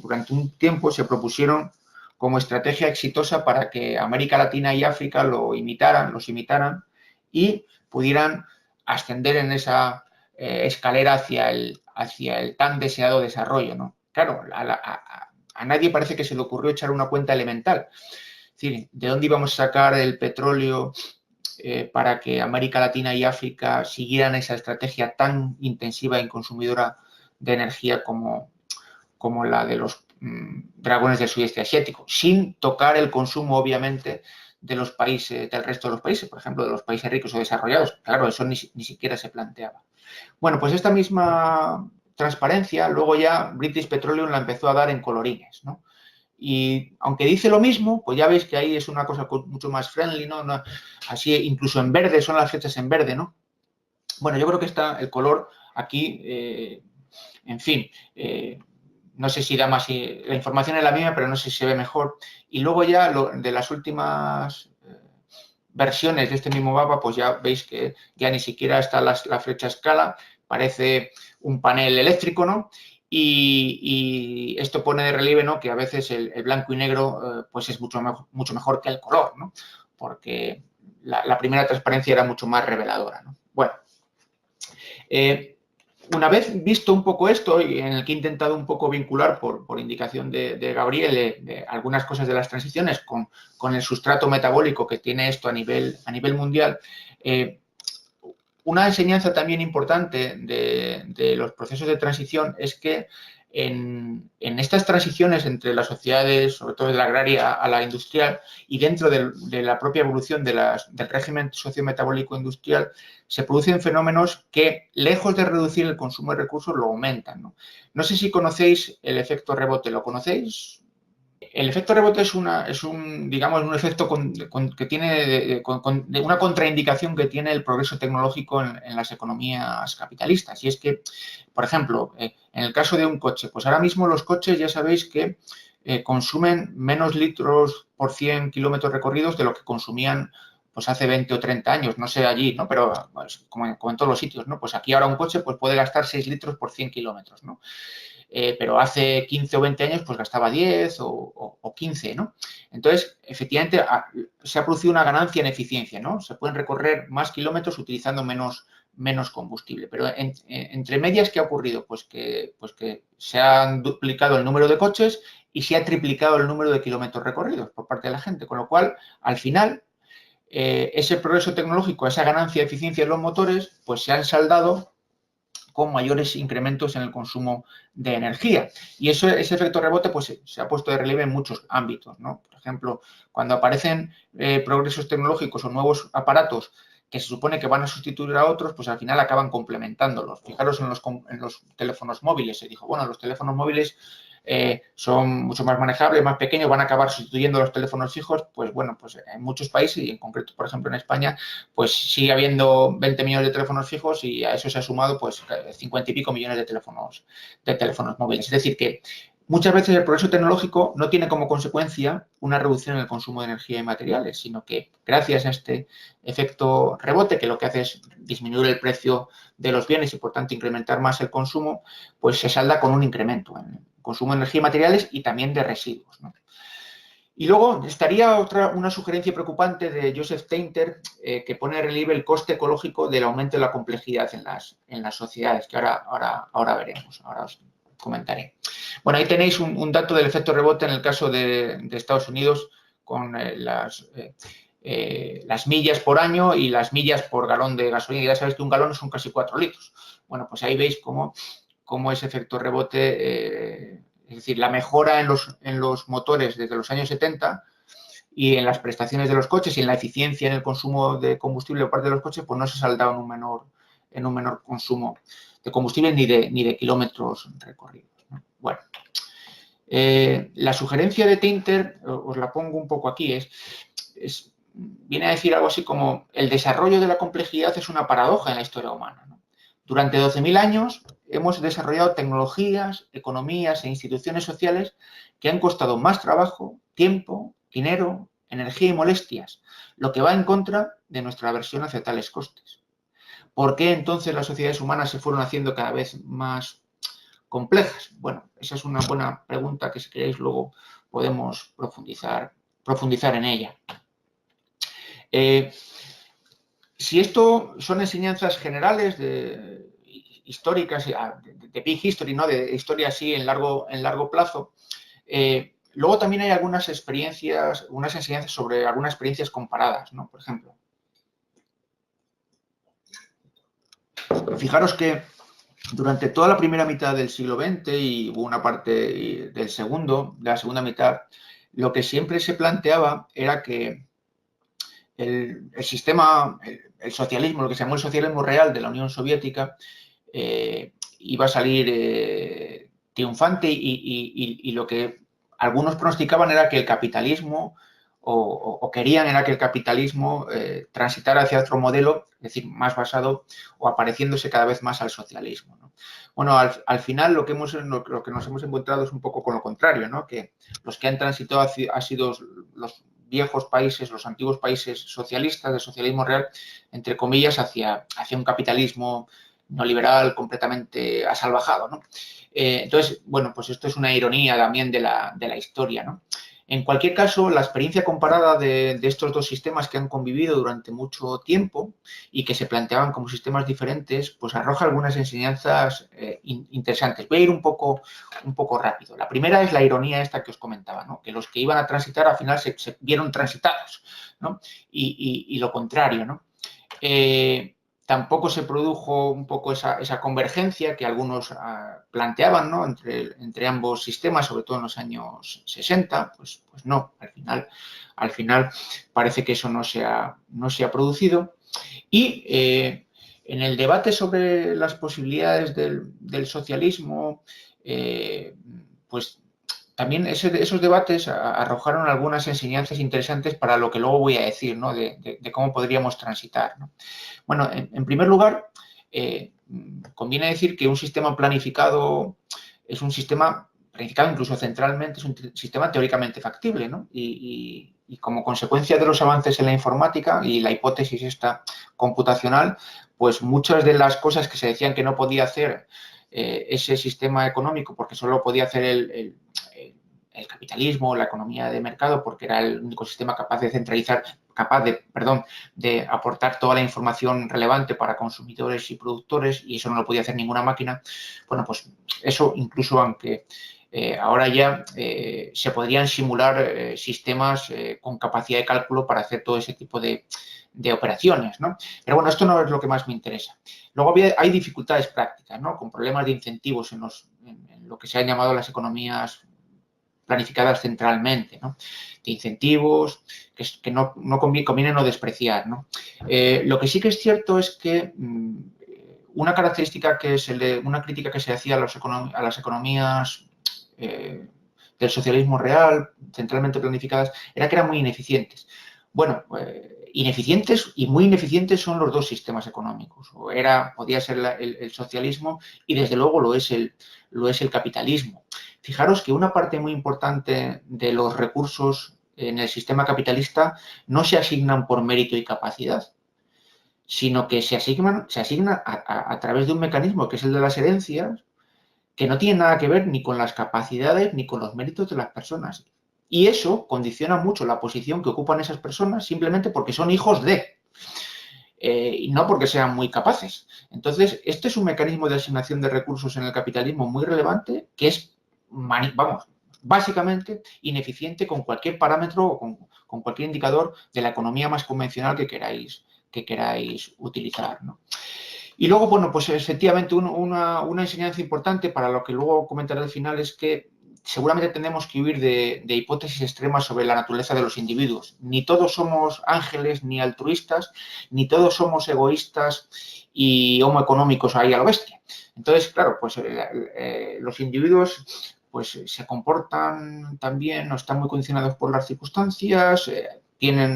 durante un tiempo se propusieron como estrategia exitosa para que América Latina y África los imitaran y pudieran ascender en esa escalera hacia el tan deseado desarrollo, ¿no? Claro, a nadie parece que se le ocurrió echar una cuenta elemental. Es decir, ¿de dónde íbamos a sacar el petróleo para que América Latina y África siguieran esa estrategia tan intensiva y consumidora de energía como la de los dragones del sudeste asiático, sin tocar el consumo, obviamente, del resto de los países, por ejemplo, de los países ricos o desarrollados? Claro, eso ni siquiera se planteaba. Bueno, pues esta misma transparencia, luego ya British Petroleum la empezó a dar en colorines, ¿no? Y aunque dice lo mismo, pues ya veis que ahí es una cosa mucho más friendly, ¿no? Así, incluso en verde, son las flechas en verde, ¿no? Bueno, yo creo que está el color aquí, en fin, no sé si da más, la información es la misma, pero no sé si se ve mejor. Y luego ya de las últimas versiones de este mismo mapa, pues ya veis que ya ni siquiera está la flecha escala, parece un panel eléctrico, ¿no? Y esto pone de relieve, ¿no?, que a veces el blanco y negro pues es mucho mejor que el color, ¿no? Porque la primera transparencia era mucho más reveladora, ¿no? Bueno, una vez visto un poco esto, y en el que he intentado un poco vincular por indicación de Gabriel algunas cosas de las transiciones con el sustrato metabólico que tiene esto a nivel mundial, una enseñanza también importante de los procesos de transición es que en estas transiciones entre las sociedades, sobre todo de la agraria a la industrial, y dentro de la propia evolución del régimen sociometabólico industrial, se producen fenómenos que, lejos de reducir el consumo de recursos, lo aumentan, ¿no? No sé si conocéis el efecto rebote, ¿lo conocéis? El efecto rebote es un efecto que tiene una contraindicación que tiene el progreso tecnológico en las economías capitalistas. Y es que, por ejemplo, en el caso de un coche, pues ahora mismo los coches ya sabéis que consumen menos litros por 100 kilómetros recorridos de lo que consumían pues hace 20 o 30 años, no sé allí, ¿no? Pero pues, como en todos los sitios, ¿no? Pues aquí ahora un coche pues, puede gastar 6 litros por 100 kilómetros, ¿no? Pero hace 15 o 20 años pues gastaba 10 o 15, ¿no? Entonces, efectivamente, se ha producido una ganancia en eficiencia, ¿no? Se pueden recorrer más kilómetros utilizando menos combustible. Pero entre medias, ¿qué ha ocurrido? Pues que se han duplicado el número de coches y se ha triplicado el número de kilómetros recorridos por parte de la gente, con lo cual, al final, ese progreso tecnológico, esa ganancia de eficiencia en los motores, pues se han saldado con mayores incrementos en el consumo de energía. Y ese efecto rebote pues, se ha puesto de relieve en muchos ámbitos, ¿no? Por ejemplo, cuando aparecen progresos tecnológicos o nuevos aparatos que se supone que van a sustituir a otros, pues al final acaban complementándolos. Fijaros en los teléfonos móviles. Se dijo, bueno, los teléfonos móviles son mucho más manejables, más pequeños, van a acabar sustituyendo los teléfonos fijos. Pues bueno, pues en muchos países y en concreto, por ejemplo, en España, pues sigue habiendo 20 millones de teléfonos fijos y a eso se ha sumado pues 50 y pico millones de teléfonos móviles. Es decir, que muchas veces el progreso tecnológico no tiene como consecuencia una reducción en el consumo de energía y materiales, sino que gracias a este efecto rebote, que lo que hace es disminuir el precio de los bienes y por tanto incrementar más el consumo, pues se salda con un incremento en el consumo de energía y materiales y también de residuos, ¿no? Y luego estaría una sugerencia preocupante de Joseph Tainter que pone en relieve el coste ecológico del aumento de la complejidad en las sociedades, que ahora veremos, ahora os comentaré. Bueno, ahí tenéis un dato del efecto rebote en el caso de Estados Unidos con las millas por año y las millas por galón de gasolina. Ya sabéis que un galón son casi 4 litros. Bueno, pues ahí veis cómo ese efecto rebote, es decir, la mejora en los motores desde los años 70 y en las prestaciones de los coches y en la eficiencia en el consumo de combustible por parte de los coches, pues no se ha saldado en un menor consumo de combustible ni de kilómetros recorridos, ¿no? Bueno, la sugerencia de Tainter, os la pongo un poco aquí, viene a decir algo así como el desarrollo de la complejidad es una paradoja en la historia humana, ¿no? Durante 12.000 años hemos desarrollado tecnologías, economías e instituciones sociales que han costado más trabajo, tiempo, dinero, energía y molestias, lo que va en contra de nuestra aversión hacia tales costes. ¿Por qué entonces las sociedades humanas se fueron haciendo cada vez más complejas? Bueno, esa es una buena pregunta que si queréis luego podemos profundizar en ella. Si esto son enseñanzas generales históricas, de big history, ¿no? De historia así en largo plazo, luego también hay algunas enseñanzas sobre algunas experiencias comparadas, ¿no? Por ejemplo, fijaros que durante toda la primera mitad del siglo XX y una parte de la segunda mitad, lo que siempre se planteaba era que el sistema, el socialismo, lo que se llamó el socialismo real de la Unión Soviética, iba a salir triunfante y lo que algunos pronosticaban era que el capitalismo, o querían era que el capitalismo transitara hacia otro modelo, es decir, más basado o apareciéndose cada vez más al socialismo, ¿no? Bueno, al final lo que nos hemos encontrado es un poco con lo contrario, ¿no? Que los que han transitado han sido los viejos países, los antiguos países socialistas, del socialismo real, entre comillas, hacia un capitalismo neoliberal completamente asalvajado, ¿no? Entonces, bueno, pues esto es una ironía también de la historia, ¿no? En cualquier caso, la experiencia comparada de estos dos sistemas que han convivido durante mucho tiempo y que se planteaban como sistemas diferentes, pues arroja algunas enseñanzas interesantes. Voy a ir un poco rápido. La primera es la ironía esta que os comentaba, ¿no? Que los que iban a transitar al final se vieron transitados, ¿no? Y lo contrario, ¿no? Tampoco se produjo un poco esa convergencia que algunos planteaban, ¿no? entre ambos sistemas, sobre todo en los años 60, pues no, al final parece que eso no se ha producido. Y en el debate sobre las posibilidades del socialismo, pues también esos debates arrojaron algunas enseñanzas interesantes para lo que luego voy a decir, ¿no? de cómo podríamos transitar, ¿no? Bueno, en primer lugar, conviene decir que un sistema planificado es un sistema planificado incluso centralmente, es un sistema teóricamente factible, ¿no? Y como consecuencia de los avances en la informática y la hipótesis esta computacional, pues muchas de las cosas que se decían que no podía hacer ese sistema económico, porque solo podía hacer el capitalismo, la economía de mercado, porque era el único sistema capaz de centralizar, de aportar toda la información relevante para consumidores y productores, y eso no lo podía hacer ninguna máquina. Bueno, pues eso incluso aunque ahora ya se podrían simular sistemas con capacidad de cálculo para hacer todo ese tipo de operaciones, ¿no? Pero bueno, esto no es lo que más me interesa. Luego hay dificultades prácticas, ¿no? Con problemas de incentivos en lo que se han llamado las economías planificadas centralmente, ¿no? De incentivos que no conviene no despreciar, ¿no? Lo que sí que es cierto es que una característica una crítica que se hacía a las economías del socialismo real, centralmente planificadas, era que eran muy ineficientes. Bueno, ineficientes y muy ineficientes son los dos sistemas económicos. Podía ser el socialismo y desde luego lo es el capitalismo. Fijaros que una parte muy importante de los recursos en el sistema capitalista no se asignan por mérito y capacidad, sino que se asignan a través de un mecanismo que es el de las herencias, que no tiene nada que ver ni con las capacidades ni con los méritos de las personas. Y eso condiciona mucho la posición que ocupan esas personas simplemente porque son hijos de, y no porque sean muy capaces. Entonces, este es un mecanismo de asignación de recursos en el capitalismo muy relevante que es, básicamente ineficiente con cualquier parámetro o con cualquier indicador de la economía más convencional que queráis utilizar, ¿no? Y luego, bueno, pues efectivamente una enseñanza importante para lo que luego comentaré al final es que seguramente tenemos que huir de hipótesis extremas sobre la naturaleza de los individuos. Ni todos somos ángeles ni altruistas, ni todos somos egoístas y homo económicos ahí a lo bestia. Entonces, claro, pues los individuos pues se comportan también, no están muy condicionados por las circunstancias,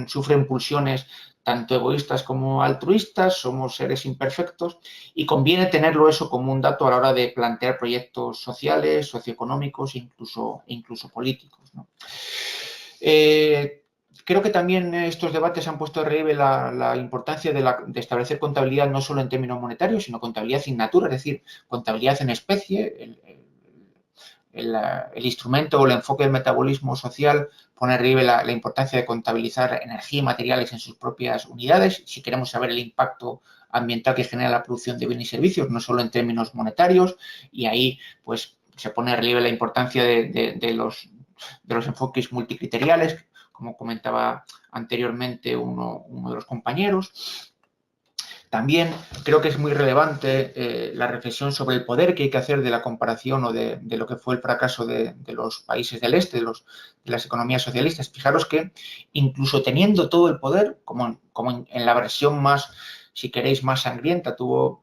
sufren pulsiones tanto egoístas como altruistas, somos seres imperfectos y conviene tenerlo eso como un dato a la hora de plantear proyectos sociales, socioeconómicos e incluso políticos, ¿no? Creo que también estos debates han puesto de relieve la importancia de establecer contabilidad no solo en términos monetarios, sino contabilidad in natura, es decir, contabilidad en especie. El instrumento o el enfoque del metabolismo social pone en relieve la importancia de contabilizar energía y materiales en sus propias unidades, si queremos saber el impacto ambiental que genera la producción de bienes y servicios, no solo en términos monetarios, y ahí pues se pone en relieve la importancia de los enfoques multicriteriales, como comentaba anteriormente uno de los compañeros. También creo que es muy relevante la reflexión sobre el poder que hay que hacer de la comparación o de lo que fue el fracaso de los países del este, de las economías socialistas. Fijaros que incluso teniendo todo el poder, como en la versión más, si queréis, más sangrienta tuvo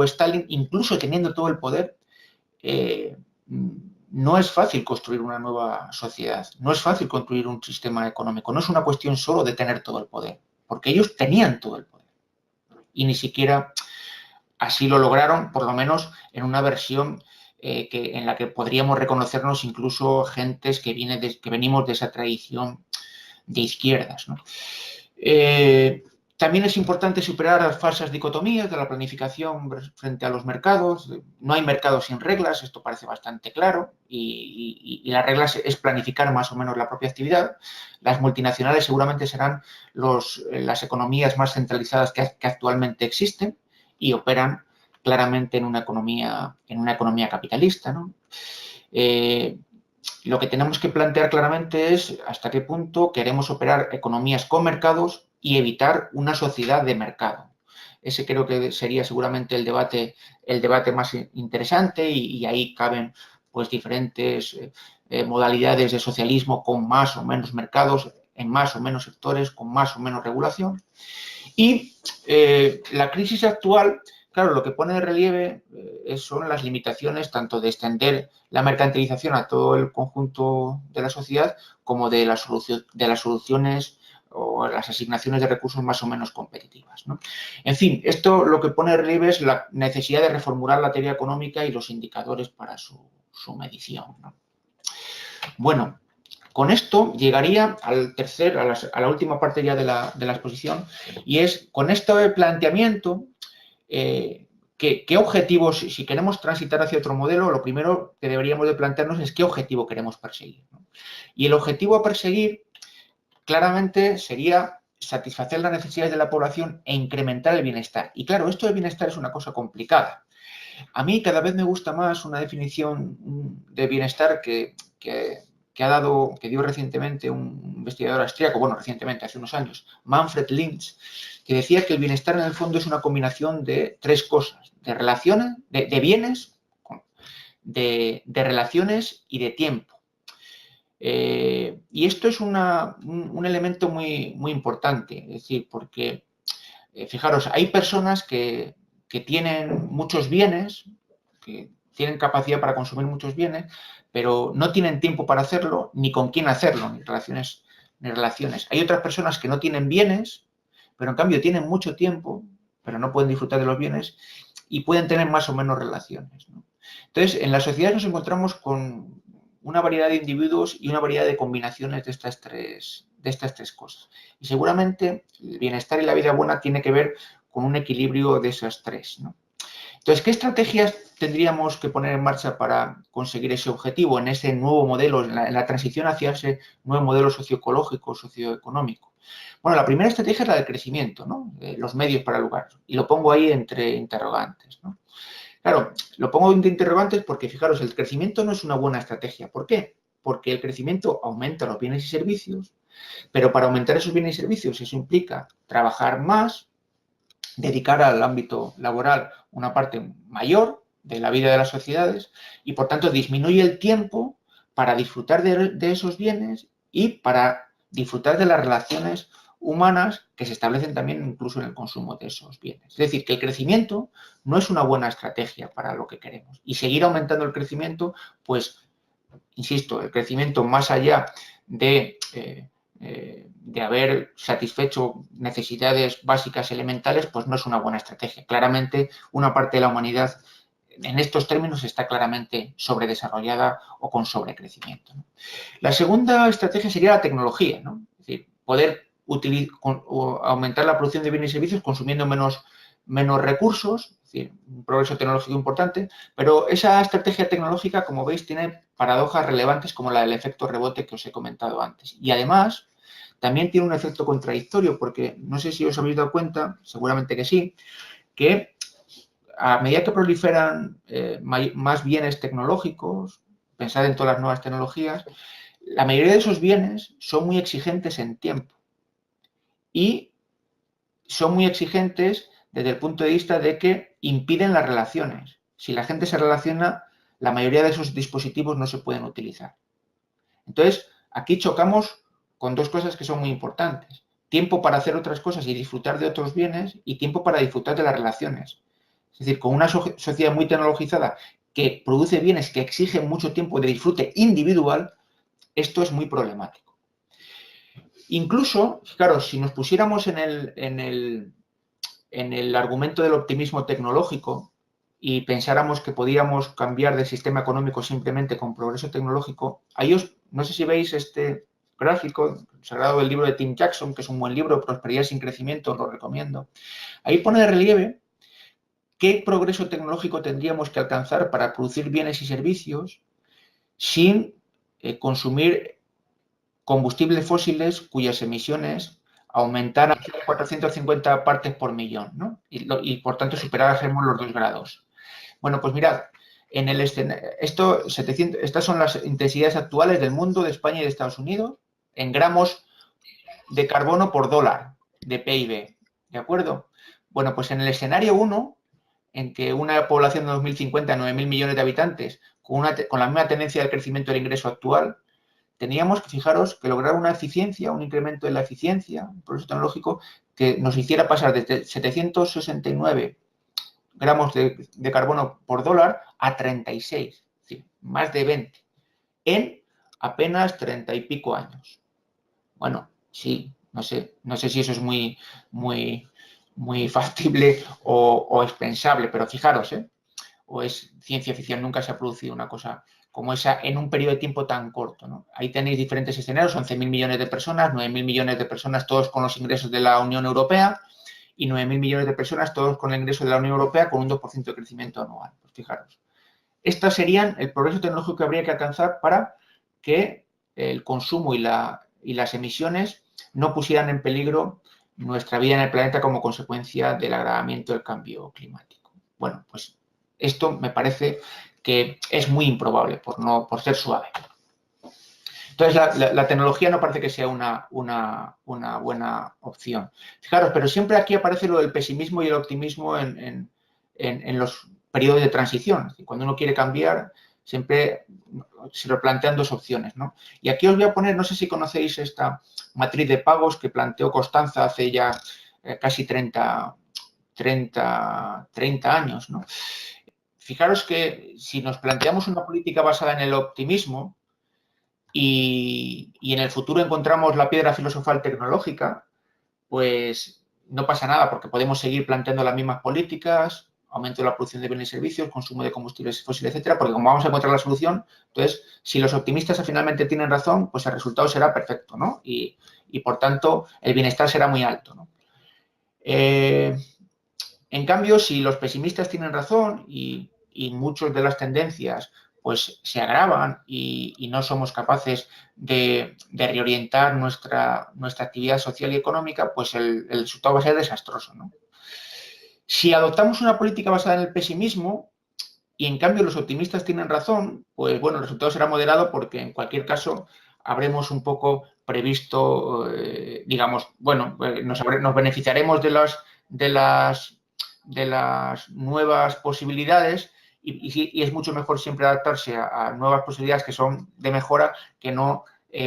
Stalin, incluso teniendo todo el poder, no es fácil construir una nueva sociedad, no es fácil construir un sistema económico, no es una cuestión solo de tener todo el poder, porque ellos tenían todo el poder y ni siquiera así lo lograron, por lo menos en una versión en la que podríamos reconocernos incluso gentes que venimos de esa tradición de izquierdas, ¿no? También es importante superar las falsas dicotomías de la planificación frente a los mercados. No hay mercados sin reglas, esto parece bastante claro, y las reglas es planificar más o menos la propia actividad. Las multinacionales seguramente serán las economías más centralizadas que actualmente existen y operan claramente en una economía capitalista, ¿no? Lo que tenemos que plantear claramente es hasta qué punto queremos operar economías con mercados y evitar una sociedad de mercado. Ese creo que sería seguramente el debate más interesante y ahí caben pues diferentes modalidades de socialismo con más o menos mercados, en más o menos sectores, con más o menos regulación. Y la crisis actual, claro, lo que pone de relieve son las limitaciones tanto de extender la mercantilización a todo el conjunto de la sociedad como de las soluciones o las asignaciones de recursos más o menos competitivas, ¿no? En fin, esto lo que pone de relieve es la necesidad de reformular la teoría económica y los indicadores para su medición, ¿no? Bueno, con esto llegaría a la última parte ya de la exposición, y es con este planteamiento, ¿qué objetivos, si queremos transitar hacia otro modelo, lo primero que deberíamos de plantearnos es qué objetivo queremos perseguir, ¿no? Y el objetivo a perseguir claramente sería satisfacer las necesidades de la población e incrementar el bienestar. Y claro, esto del bienestar es una cosa complicada. A mí cada vez me gusta más una definición de bienestar que dio recientemente un investigador austríaco, bueno, recientemente, hace unos años, Manfred Lintz, que decía que el bienestar en el fondo es una combinación de tres cosas: de relaciones, de bienes, de relaciones y de tiempo. Y esto es un elemento muy, muy importante, es decir, porque, fijaros, hay personas que tienen muchos bienes, que tienen capacidad para consumir muchos bienes, pero no tienen tiempo para hacerlo, ni con quién hacerlo, ni relaciones. Hay otras personas que no tienen bienes, pero en cambio tienen mucho tiempo, pero no pueden disfrutar de los bienes y pueden tener más o menos relaciones, ¿no? Entonces, en la sociedad nos encontramos con una variedad de individuos y una variedad de combinaciones de estas tres cosas. Y seguramente el bienestar y la vida buena tiene que ver con un equilibrio de esas tres, ¿no? Entonces, ¿qué estrategias tendríamos que poner en marcha para conseguir ese objetivo en ese nuevo modelo, en la transición hacia ese nuevo modelo socioecológico, socioeconómico? Bueno, la primera estrategia es la del crecimiento, ¿no? Los medios para lograrlo. Y lo pongo ahí entre interrogantes, ¿no? Claro, lo pongo entre interrogantes porque, fijaros, el crecimiento no es una buena estrategia. ¿Por qué? Porque el crecimiento aumenta los bienes y servicios, pero para aumentar esos bienes y servicios eso implica trabajar más, dedicar al ámbito laboral una parte mayor de la vida de las sociedades y, por tanto, disminuye el tiempo para disfrutar de esos bienes y para disfrutar de las relaciones humanas que se establecen también incluso en el consumo de esos bienes. Es decir, que el crecimiento no es una buena estrategia para lo que queremos. Y seguir aumentando el crecimiento, pues, insisto, el crecimiento más allá de haber satisfecho necesidades básicas elementales, pues no es una buena estrategia. Claramente, una parte de la humanidad en estos términos está claramente sobredesarrollada o con sobrecrecimiento, ¿no? La segunda estrategia sería la tecnología, ¿no? Es decir, poder aumentar la producción de bienes y servicios consumiendo menos recursos, es decir, un progreso tecnológico importante, pero esa estrategia tecnológica, como veis, tiene paradojas relevantes como la del efecto rebote que os he comentado antes. Y además, también tiene un efecto contradictorio, porque no sé si os habéis dado cuenta, seguramente que sí, que a medida que proliferan más bienes tecnológicos, pensad en todas las nuevas tecnologías, la mayoría de esos bienes son muy exigentes en tiempo y son muy exigentes desde el punto de vista de que impiden las relaciones. Si la gente se relaciona, la mayoría de esos dispositivos no se pueden utilizar. Entonces, aquí chocamos con dos cosas que son muy importantes: tiempo para hacer otras cosas y disfrutar de otros bienes, y tiempo para disfrutar de las relaciones. Es decir, con una sociedad muy tecnologizada que produce bienes que exigen mucho tiempo de disfrute individual, esto es muy problemático. Incluso, claro, si nos pusiéramos en el argumento del optimismo tecnológico y pensáramos que podíamos cambiar de sistema económico simplemente con progreso tecnológico, no sé si veis este gráfico sagrado del libro de Tim Jackson, que es un buen libro, Prosperidad sin crecimiento, os lo recomiendo. Ahí pone de relieve qué progreso tecnológico tendríamos que alcanzar para producir bienes y servicios sin consumir combustibles fósiles cuyas emisiones aumentaran a 450 partes por millón, ¿no? Y por tanto superáramos los 2 grados. Bueno, pues mirad, estas son las intensidades actuales del mundo, de España y de Estados Unidos, en gramos de carbono por dólar de PIB, ¿de acuerdo? Bueno, pues en el escenario 1, en que una población de 2050, 9.000 millones de habitantes, con la misma tendencia del crecimiento del ingreso actual, teníamos que, fijaros, que lograr una eficiencia, un incremento de la eficiencia, un proceso tecnológico que nos hiciera pasar de 769 gramos de carbono por dólar a 36, es decir, más de 20, en apenas 30 y pico años. Bueno, sí, no sé si eso es muy factible o es pensable, pero fijaros, o es ciencia ficción, nunca se ha producido una cosa como esa en un periodo de tiempo tan corto, ¿no? Ahí tenéis diferentes escenarios, 11.000 millones de personas, 9.000 millones de personas, todos con los ingresos de la Unión Europea, y 9.000 millones de personas, todos con el ingreso de la Unión Europea, con un 2% de crecimiento anual. Pues fijaros, estos serían el progreso tecnológico que habría que alcanzar para que el consumo y las emisiones no pusieran en peligro nuestra vida en el planeta como consecuencia del agravamiento del cambio climático. Bueno, pues esto me parece que es muy improbable, por ser suave. Entonces, la tecnología no parece que sea una buena opción. Fijaros, pero siempre aquí aparece lo del pesimismo y el optimismo en los periodos de transición. Cuando uno quiere cambiar, siempre se lo plantean 2 opciones, ¿no? Y aquí os voy a poner, no sé si conocéis esta matriz de pagos que planteó Costanza hace ya casi 30 años, ¿no? Fijaros que si nos planteamos una política basada en el optimismo y en el futuro encontramos la piedra filosofal tecnológica, pues no pasa nada porque podemos seguir planteando las mismas políticas, aumento de la producción de bienes y servicios, consumo de combustibles fósiles, etcétera, porque como vamos a encontrar la solución, entonces, si los optimistas finalmente tienen razón, pues el resultado será perfecto, ¿no? Y por tanto, el bienestar será muy alto, ¿no? En cambio, si los pesimistas tienen razón y muchas de las tendencias pues se agravan y no somos capaces de reorientar nuestra actividad social y económica, pues el resultado va a ser desastroso, ¿no? Si adoptamos una política basada en el pesimismo y en cambio los optimistas tienen razón, pues bueno, el resultado será moderado porque en cualquier caso habremos un poco previsto, digamos, bueno, nos beneficiaremos de las nuevas posibilidades y es mucho mejor siempre adaptarse a nuevas posibilidades que son de mejora que no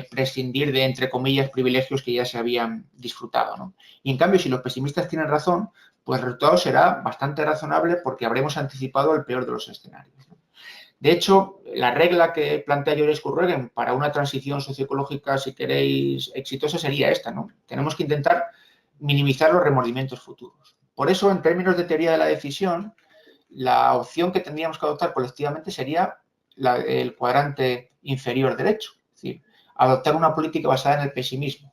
prescindir de, entre comillas, privilegios que ya se habían disfrutado, ¿no? Y en cambio, si los pesimistas tienen razón, pues el resultado será bastante razonable porque habremos anticipado el peor de los escenarios, ¿no? De hecho, la regla que plantea Joris Kurregen para una transición socioecológica, si queréis, exitosa sería esta, ¿no? Tenemos que intentar minimizar los remordimientos futuros. Por eso, en términos de teoría de la decisión, la opción que tendríamos que adoptar colectivamente sería el cuadrante inferior derecho, es decir, adoptar una política basada en el pesimismo.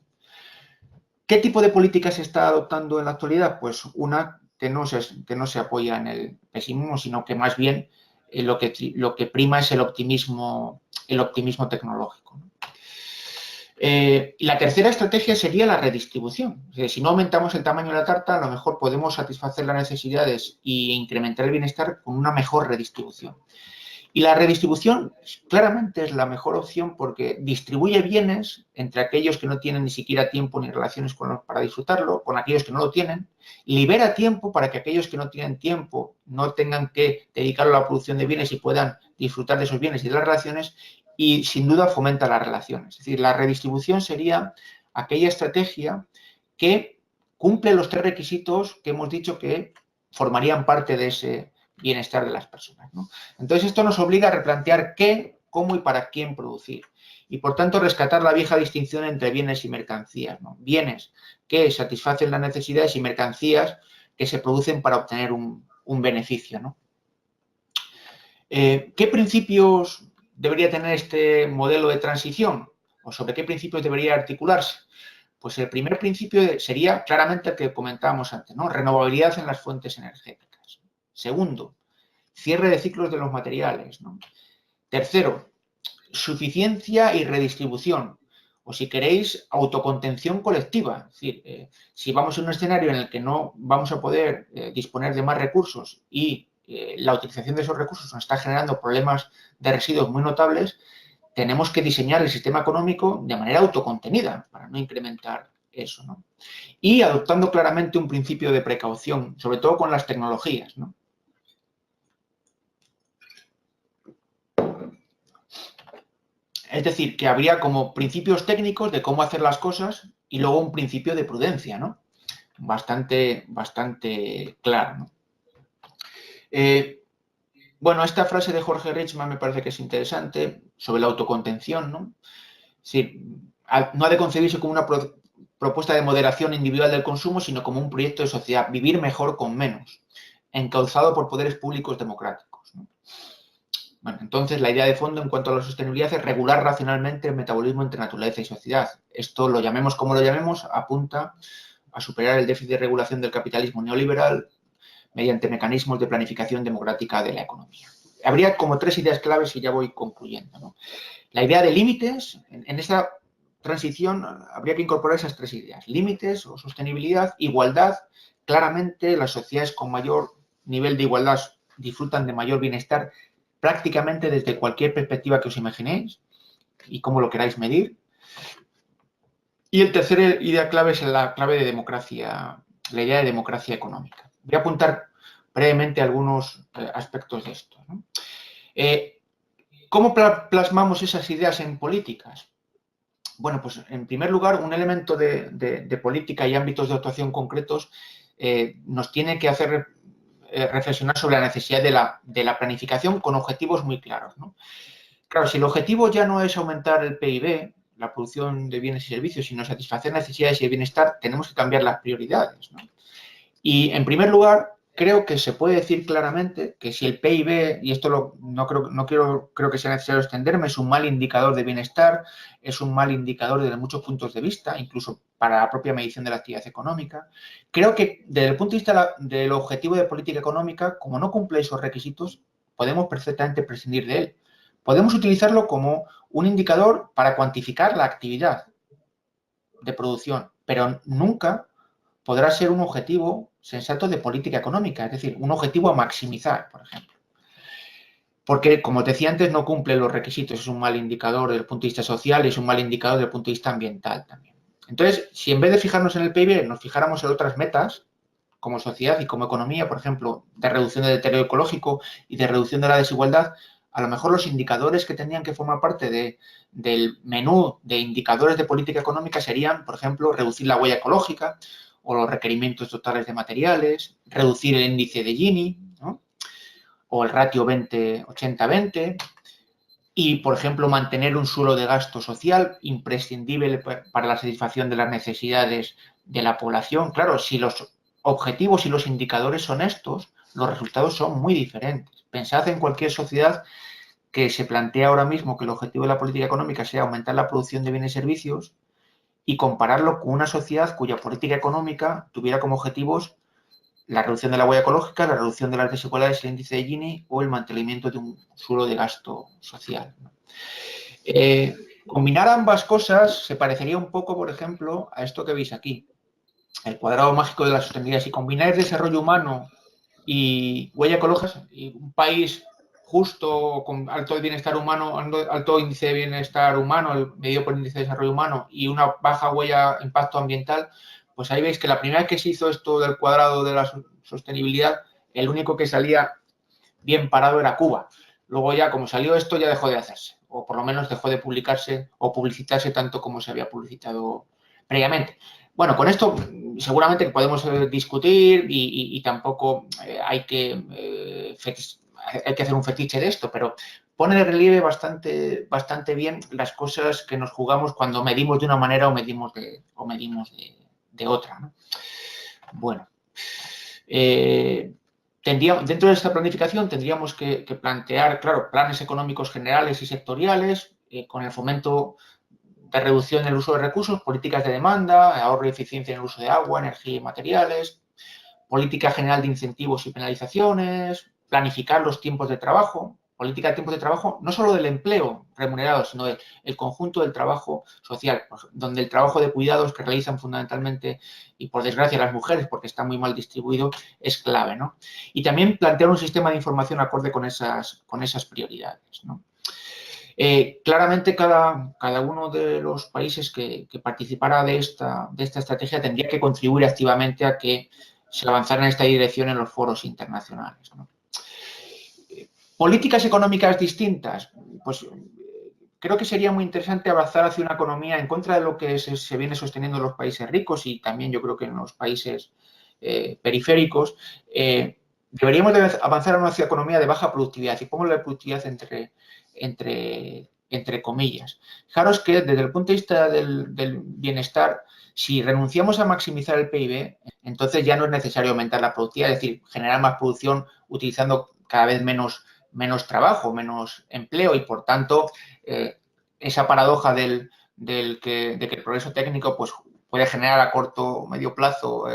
¿Qué tipo de política se está adoptando en la actualidad? Pues una que no se apoya en el pesimismo, sino que más bien lo que prima es el optimismo tecnológico, ¿no? La tercera estrategia sería la redistribución. Es decir, si no aumentamos el tamaño de la tarta, a lo mejor podemos satisfacer las necesidades e incrementar el bienestar con una mejor redistribución. Y la redistribución claramente es la mejor opción porque distribuye bienes entre aquellos que no tienen ni siquiera tiempo ni relaciones para disfrutarlo, con aquellos que no lo tienen, libera tiempo para que aquellos que no tienen tiempo no tengan que dedicarlo a la producción de bienes y puedan disfrutar de esos bienes y de las relaciones, y sin duda fomenta las relaciones. Es decir, la redistribución sería aquella estrategia que cumple los 3 requisitos que hemos dicho que formarían parte de ese bienestar de las personas, ¿no? Entonces, esto nos obliga a replantear qué, cómo y para quién producir. Y, por tanto, rescatar la vieja distinción entre bienes y mercancías, ¿no? Bienes que satisfacen las necesidades y mercancías que se producen para obtener un beneficio, ¿no? ¿Qué principios debería tener este modelo de transición? ¿O sobre qué principios debería articularse? Pues el primer principio sería claramente el que comentábamos antes, ¿no? Renovabilidad en las fuentes energéticas. Segundo, cierre de ciclos de los materiales, ¿no? Tercero, suficiencia y redistribución. O si queréis, autocontención colectiva. Es decir, si vamos a un escenario en el que no vamos a poder disponer de más recursos y la utilización de esos recursos nos está generando problemas de residuos muy notables, tenemos que diseñar el sistema económico de manera autocontenida para no incrementar eso, ¿no? Y adoptando claramente un principio de precaución, sobre todo con las tecnologías, ¿no? Es decir, que habría como principios técnicos de cómo hacer las cosas y luego un principio de prudencia, ¿no? Bastante claro, ¿no? Bueno, esta frase de Jorge Richman me parece que es interesante sobre la autocontención, ¿no? Es decir, no ha de concebirse como una propuesta de moderación individual del consumo, sino como un proyecto de sociedad, vivir mejor con menos, encauzado por poderes públicos democráticos, ¿no? Bueno, entonces la idea de fondo en cuanto a la sostenibilidad es regular racionalmente el metabolismo entre naturaleza y sociedad. Esto, lo llamemos como lo llamemos, apunta a superar el déficit de regulación del capitalismo neoliberal mediante mecanismos de planificación democrática de la economía. Habría como 3 ideas claves y ya voy concluyendo, ¿no? La idea de límites, en esta transición habría que incorporar esas 3 ideas. Límites o sostenibilidad, igualdad. Claramente las sociedades con mayor nivel de igualdad disfrutan de mayor bienestar prácticamente desde cualquier perspectiva que os imaginéis y cómo lo queráis medir. Y el tercer idea clave es la clave de democracia, la idea de democracia económica. Voy a apuntar brevemente algunos aspectos de esto, ¿no? ¿Cómo plasmamos esas ideas en políticas? Bueno, pues en primer lugar, un elemento de política y ámbitos de actuación concretos nos tiene que hacer reflexionar sobre la necesidad de la planificación con objetivos muy claros, ¿no? Claro, si el objetivo ya no es aumentar el PIB, la producción de bienes y servicios, sino satisfacer necesidades y el bienestar, tenemos que cambiar las prioridades, ¿no? Y, en primer lugar, creo que se puede decir claramente que si el PIB, y esto creo que sea necesario extenderme, es un mal indicador de bienestar, es un mal indicador desde muchos puntos de vista, incluso para la propia medición de la actividad económica. Creo que desde el punto de vista del objetivo de política económica, como no cumple esos requisitos, podemos perfectamente prescindir de él. Podemos utilizarlo como un indicador para cuantificar la actividad de producción, pero nunca podrá ser un objetivo sensato de política económica, es decir, un objetivo a maximizar, por ejemplo. Porque, como te decía antes, no cumple los requisitos, es un mal indicador desde el punto de vista social y es un mal indicador desde el punto de vista ambiental también. Entonces, si en vez de fijarnos en el PIB, nos fijáramos en otras metas, como sociedad y como economía, por ejemplo, de reducción del deterioro ecológico y de reducción de la desigualdad, a lo mejor los indicadores que tendrían que formar parte del menú de indicadores de política económica serían, por ejemplo, reducir la huella ecológica o los requerimientos totales de materiales, reducir el índice de Gini, ¿no? O el ratio 80-20 y, por ejemplo, mantener un suelo de gasto social imprescindible para la satisfacción de las necesidades de la población. Claro, si los objetivos y los indicadores son estos, los resultados son muy diferentes. Pensad en cualquier sociedad que se plantea ahora mismo que el objetivo de la política económica sea aumentar la producción de bienes y servicios y compararlo con una sociedad cuya política económica tuviera como objetivos la reducción de la huella ecológica, la reducción de las desigualdades, el índice de Gini o el mantenimiento de un suelo de gasto social. Combinar ambas cosas se parecería un poco, por ejemplo, a esto que veis aquí, el cuadrado mágico de la sostenibilidad. Si combináis desarrollo humano y huella ecológica, y un país justo, con alto bienestar humano, alto índice de bienestar humano, el medido por índice de desarrollo humano y una baja huella impacto ambiental, pues ahí veis que la primera vez que se hizo esto del cuadrado de la sostenibilidad, el único que salía bien parado era Cuba. Luego ya, como salió esto, ya dejó de hacerse, o por lo menos dejó de publicarse o publicitarse tanto como se había publicitado previamente. Bueno, con esto seguramente que podemos discutir y tampoco hay que hacer un fetiche de esto, pero pone de relieve bastante bien las cosas que nos jugamos cuando medimos de una manera o medimos de otra, ¿no? Bueno, dentro de esta planificación tendríamos que plantear, claro, planes económicos generales y sectoriales con el fomento de reducción del uso de recursos, políticas de demanda, ahorro y eficiencia en el uso de agua, energía y materiales, política general de incentivos y penalizaciones, planificar los tiempos de trabajo, política de tiempos de trabajo, no solo del empleo remunerado, sino del conjunto del trabajo social, donde el trabajo de cuidados que realizan fundamentalmente, y por desgracia las mujeres, porque está muy mal distribuido, es clave, ¿no? Y también plantear un sistema de información acorde con esas prioridades, ¿no? Claramente cada uno de los países que participara de esta estrategia tendría que contribuir activamente a que se avanzara en esta dirección en los foros internacionales, ¿no? Políticas económicas distintas, pues creo que sería muy interesante avanzar hacia una economía en contra de lo que se viene sosteniendo en los países ricos y también yo creo que en los países periféricos. Deberíamos de avanzar a una economía de baja productividad, y pongo la productividad entre comillas. Fijaros que desde el punto de vista del bienestar, si renunciamos a maximizar el PIB, entonces ya no es necesario aumentar la productividad, es decir, generar más producción utilizando cada vez menos trabajo, menos empleo y, por tanto, esa paradoja de que el progreso técnico pues, puede generar a corto o medio plazo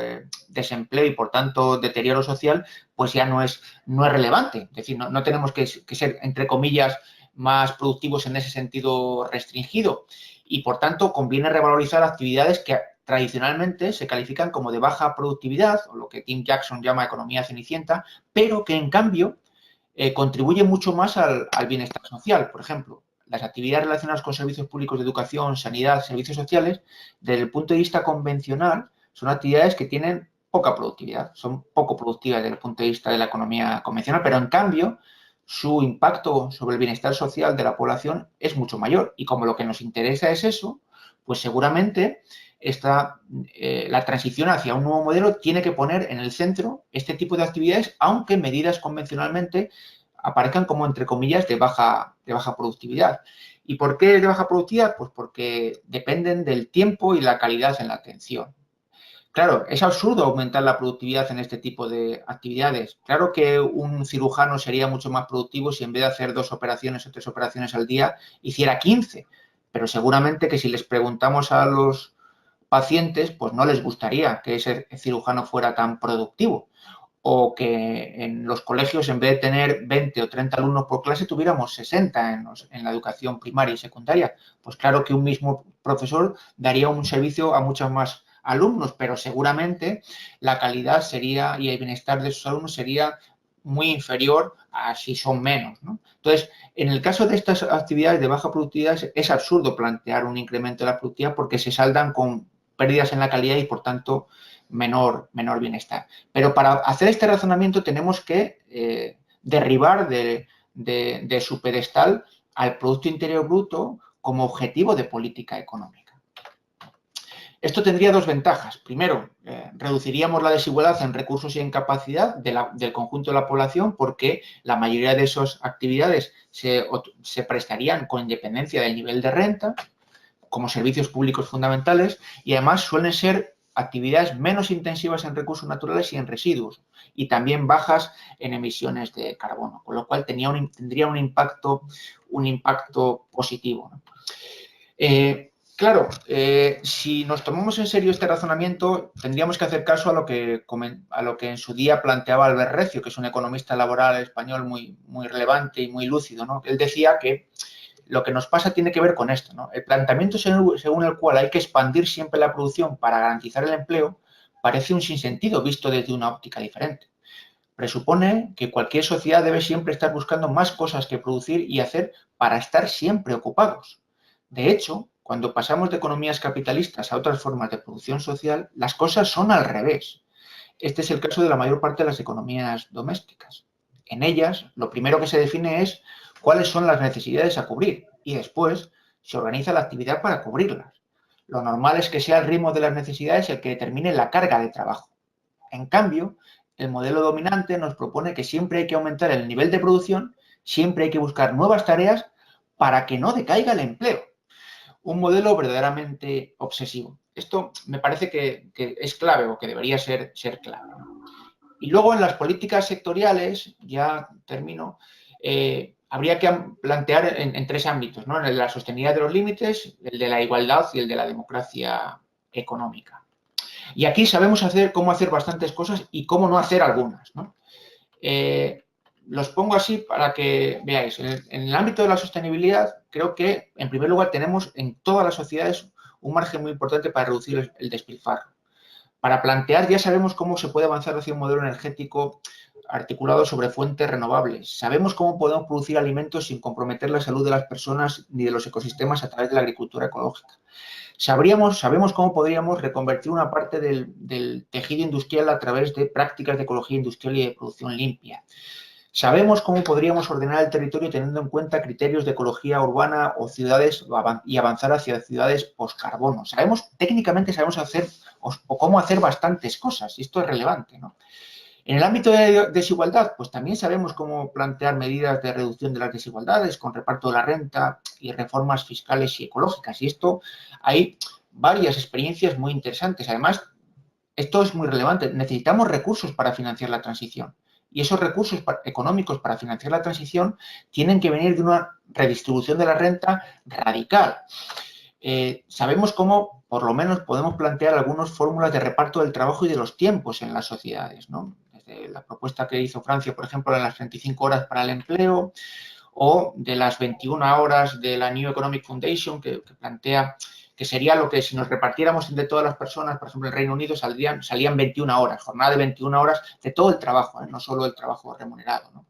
desempleo y, por tanto, deterioro social, pues ya no es relevante. Es decir, no tenemos que ser, entre comillas, más productivos en ese sentido restringido y, por tanto, conviene revalorizar actividades que tradicionalmente se califican como de baja productividad, o lo que Tim Jackson llama economía cenicienta, pero que, en cambio, contribuye mucho más al bienestar social. Por ejemplo, las actividades relacionadas con servicios públicos de educación, sanidad, servicios sociales, desde el punto de vista convencional, son actividades que tienen poca productividad, son poco productivas desde el punto de vista de la economía convencional, pero en cambio su impacto sobre el bienestar social de la población es mucho mayor. Y como lo que nos interesa es eso, pues seguramente la transición hacia un nuevo modelo tiene que poner en el centro este tipo de actividades, aunque medidas convencionalmente aparezcan como, entre comillas, de baja productividad. ¿Y por qué de baja productividad? Pues porque dependen del tiempo y la calidad en la atención. Claro, es absurdo aumentar la productividad en este tipo de actividades. Claro que un cirujano sería mucho más productivo si en vez de hacer 2 operaciones o 3 operaciones al día, hiciera 15. Pero seguramente que si les preguntamos a los pacientes, pues no les gustaría que ese cirujano fuera tan productivo. O que en los colegios, en vez de tener 20 o 30 alumnos por clase, tuviéramos 60 en la educación primaria y secundaria. Pues claro que un mismo profesor daría un servicio a muchos más alumnos, pero seguramente la calidad sería y el bienestar de esos alumnos sería muy inferior a si son menos, ¿no? Entonces, en el caso de estas actividades de baja productividad, es absurdo plantear un incremento de la productividad porque se saldan con pérdidas en la calidad y, por tanto, menor bienestar. Pero para hacer este razonamiento tenemos que derribar de su pedestal al Producto Interior Bruto como objetivo de política económica. Esto tendría 2 ventajas. Primero, reduciríamos la desigualdad en recursos y en capacidad del conjunto de la población porque la mayoría de esas actividades se prestarían con independencia del nivel de renta como servicios públicos fundamentales y además suelen ser actividades menos intensivas en recursos naturales y en residuos y también bajas en emisiones de carbono, con lo cual tendría un impacto positivo, ¿no? Claro, si nos tomamos en serio este razonamiento, tendríamos que hacer caso a lo que en su día planteaba Albert Recio, que es un economista laboral español muy relevante y muy lúcido, ¿no? Él decía que lo que nos pasa tiene que ver con esto, ¿no? El planteamiento según el cual hay que expandir siempre la producción para garantizar el empleo parece un sinsentido visto desde una óptica diferente. Presupone que cualquier sociedad debe siempre estar buscando más cosas que producir y hacer para estar siempre ocupados. De hecho, cuando pasamos de economías capitalistas a otras formas de producción social, las cosas son al revés. Este es el caso de la mayor parte de las economías domésticas. En ellas, lo primero que se define es cuáles son las necesidades a cubrir y después se organiza la actividad para cubrirlas. Lo normal es que sea el ritmo de las necesidades el que determine la carga de trabajo. En cambio, el modelo dominante nos propone que siempre hay que aumentar el nivel de producción, siempre hay que buscar nuevas tareas para que no decaiga el empleo. Un modelo verdaderamente obsesivo. Esto me parece que es clave o que debería ser clave. Y luego en las políticas sectoriales, ya termino, habría que plantear en 3 ámbitos, ¿no? En el de la sostenibilidad de los límites, el de la igualdad y el de la democracia económica. Y aquí sabemos cómo hacer bastantes cosas y cómo no hacer algunas, ¿no? Los pongo así para que veáis. En el ámbito de la sostenibilidad, creo que, en primer lugar, tenemos en todas las sociedades un margen muy importante para reducir el despilfarro. Para plantear, ya sabemos cómo se puede avanzar hacia un modelo energético articulado sobre fuentes renovables. Sabemos cómo podemos producir alimentos sin comprometer la salud de las personas ni de los ecosistemas a través de la agricultura ecológica. Sabemos cómo podríamos reconvertir una parte del tejido industrial a través de prácticas de ecología industrial y de producción limpia. Sabemos cómo podríamos ordenar el territorio teniendo en cuenta criterios de ecología urbana o ciudades y avanzar hacia ciudades post-carbono. Técnicamente sabemos hacer o cómo hacer bastantes cosas y esto es relevante, ¿no? En el ámbito de desigualdad, pues también sabemos cómo plantear medidas de reducción de las desigualdades con reparto de la renta y reformas fiscales y ecológicas. Y esto hay varias experiencias muy interesantes. Además, esto es muy relevante. Necesitamos recursos para financiar la transición. Y esos recursos económicos para financiar la transición tienen que venir de una redistribución de la renta radical. Sabemos cómo, por lo menos, podemos plantear algunas fórmulas de reparto del trabajo y de los tiempos en las sociedades, ¿no? Desde la propuesta que hizo Francia, por ejemplo, de las 35 horas para el empleo o de las 21 horas de la New Economic Foundation, que plantea que sería lo que si nos repartiéramos entre todas las personas, por ejemplo, en el Reino Unido salían 21 horas, jornada de 21 horas de todo el trabajo, no solo el trabajo remunerado, ¿no?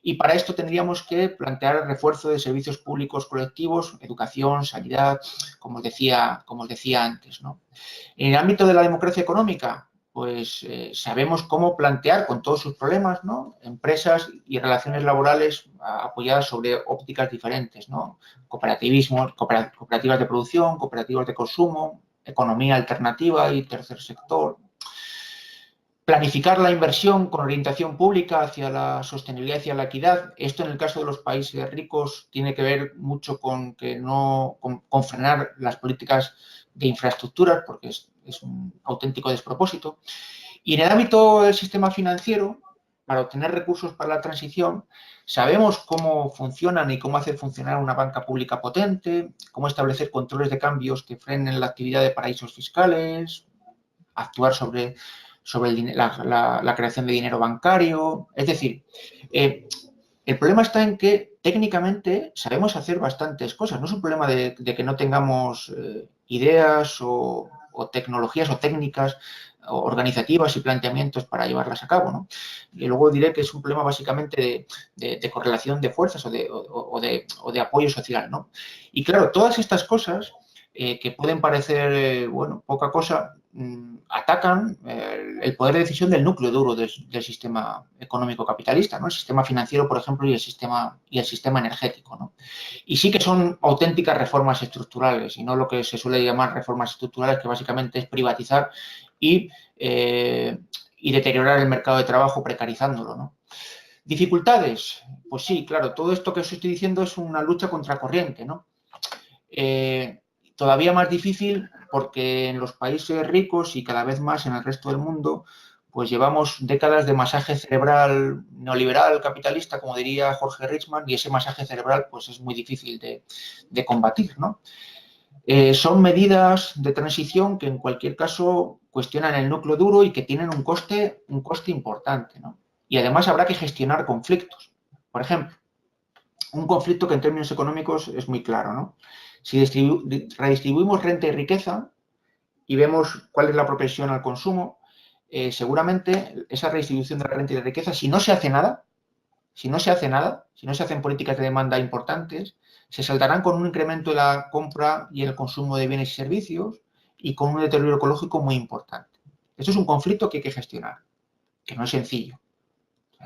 Y para esto tendríamos que plantear el refuerzo de servicios públicos colectivos, educación, sanidad, como os decía antes, ¿no? En el ámbito de la democracia económica, pues sabemos cómo plantear con todos sus problemas, ¿no? Empresas y relaciones laborales apoyadas sobre ópticas diferentes, ¿no? Cooperativismo, cooperativas de producción, cooperativas de consumo, economía alternativa y tercer sector. Planificar la inversión con orientación pública hacia la sostenibilidad y hacia la equidad. Esto en el caso de los países ricos tiene que ver mucho con frenar las políticas de infraestructuras porque es un auténtico despropósito. Y en el ámbito del sistema financiero, para obtener recursos para la transición, sabemos cómo funcionan y cómo hacer funcionar una banca pública potente, cómo establecer controles de cambios que frenen la actividad de paraísos fiscales, actuar sobre la creación de dinero bancario. Es decir, el problema está en que técnicamente sabemos hacer bastantes cosas. No es un problema de que no tengamos ideas o tecnologías o técnicas organizativas y planteamientos para llevarlas a cabo, ¿no? Y luego diré que es un problema básicamente de correlación de fuerzas o de apoyo social, ¿no? Y claro, todas estas cosas que pueden parecer, bueno, poca cosa, atacan el poder de decisión del núcleo duro del sistema económico capitalista, ¿no? El sistema financiero, por ejemplo, y el sistema energético, ¿no? Y sí que son auténticas reformas estructurales y no lo que se suele llamar reformas estructurales, que básicamente es privatizar y deteriorar el mercado de trabajo precarizándolo, ¿no? ¿Dificultades? Pues sí, claro, todo esto que os estoy diciendo es una lucha contracorriente, ¿no? Todavía más difícil porque en los países ricos y cada vez más en el resto del mundo, pues llevamos décadas de masaje cerebral neoliberal capitalista, como diría Jorge Richman, y ese masaje cerebral pues es muy difícil de combatir, ¿no? Son medidas de transición que en cualquier caso cuestionan el núcleo duro y que tienen un coste importante, ¿no? Y además habrá que gestionar conflictos. Por ejemplo, un conflicto que en términos económicos es muy claro, ¿no? Si redistribuimos renta y riqueza y vemos cuál es la propensión al consumo, seguramente esa redistribución de la renta y de riqueza, si no se hacen políticas de demanda importantes, se saltarán con un incremento de la compra y el consumo de bienes y servicios y con un deterioro ecológico muy importante. Esto es un conflicto que hay que gestionar, que no es sencillo.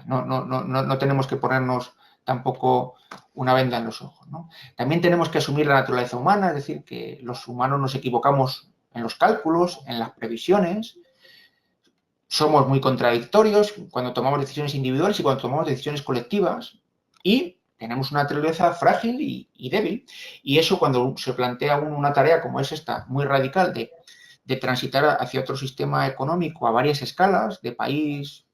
No tenemos que ponernos tampoco una venda en los ojos, ¿no? También tenemos que asumir la naturaleza humana, es decir, que los humanos nos equivocamos en los cálculos, en las previsiones, somos muy contradictorios cuando tomamos decisiones individuales y cuando tomamos decisiones colectivas, y tenemos una naturaleza frágil y débil, y eso cuando se plantea una tarea como es esta, muy radical, de transitar hacia otro sistema económico a varias escalas, de país,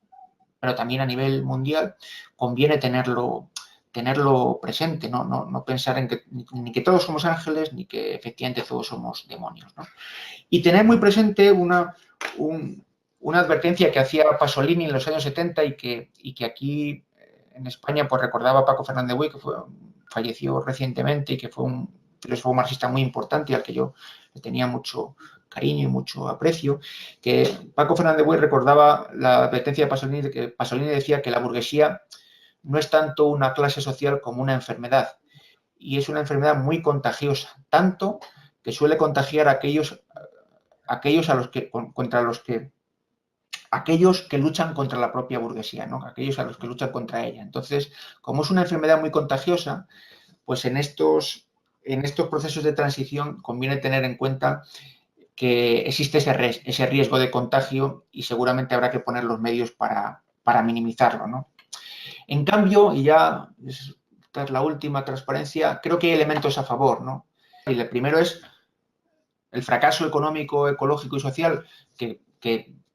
pero también a nivel mundial, conviene tenerlo presente, no pensar en que ni que todos somos ángeles, ni que efectivamente todos somos demonios, ¿no? Y tener muy presente una advertencia que hacía Pasolini en los años 70 y que aquí en España pues recordaba Paco Fernández Buey, que falleció recientemente y que fue un filósofo marxista muy importante y al que yo le tenía mucho cariño y mucho aprecio, que Paco Fernández Buey recordaba la advertencia de Pasolini, de que Pasolini decía que la burguesía no es tanto una clase social como una enfermedad, y es una enfermedad muy contagiosa, tanto que suele contagiar a aquellos que luchan contra la propia burguesía, ¿no? Aquellos a los que luchan contra ella. Entonces, como es una enfermedad muy contagiosa, pues en estos procesos de transición conviene tener en cuenta que existe ese riesgo de contagio y seguramente habrá que poner los medios para minimizarlo, ¿no? En cambio, y ya esta es la última transparencia, creo que hay elementos a favor, ¿no? Y el primero es el fracaso económico, ecológico y social que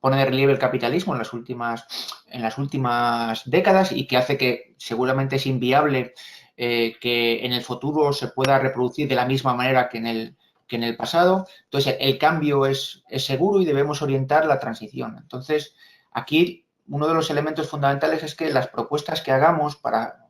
pone de relieve el capitalismo en las últimas décadas y que hace que seguramente es inviable que en el futuro se pueda reproducir de la misma manera que en el pasado. Entonces, el cambio es seguro y debemos orientar la transición. Entonces, aquí uno de los elementos fundamentales es que las propuestas que hagamos para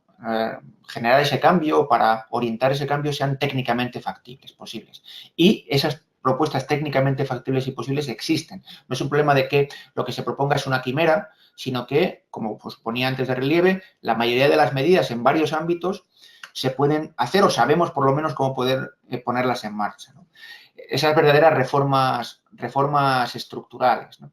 generar ese cambio, para orientar ese cambio, sean técnicamente factibles, posibles. Y esas propuestas técnicamente factibles y posibles existen. No es un problema de que lo que se proponga es una quimera, sino que, como pues ponía antes de relieve, la mayoría de las medidas en varios ámbitos se pueden hacer o sabemos por lo menos cómo poder ponerlas en marcha, ¿no? Esas verdaderas reformas estructurales, ¿no?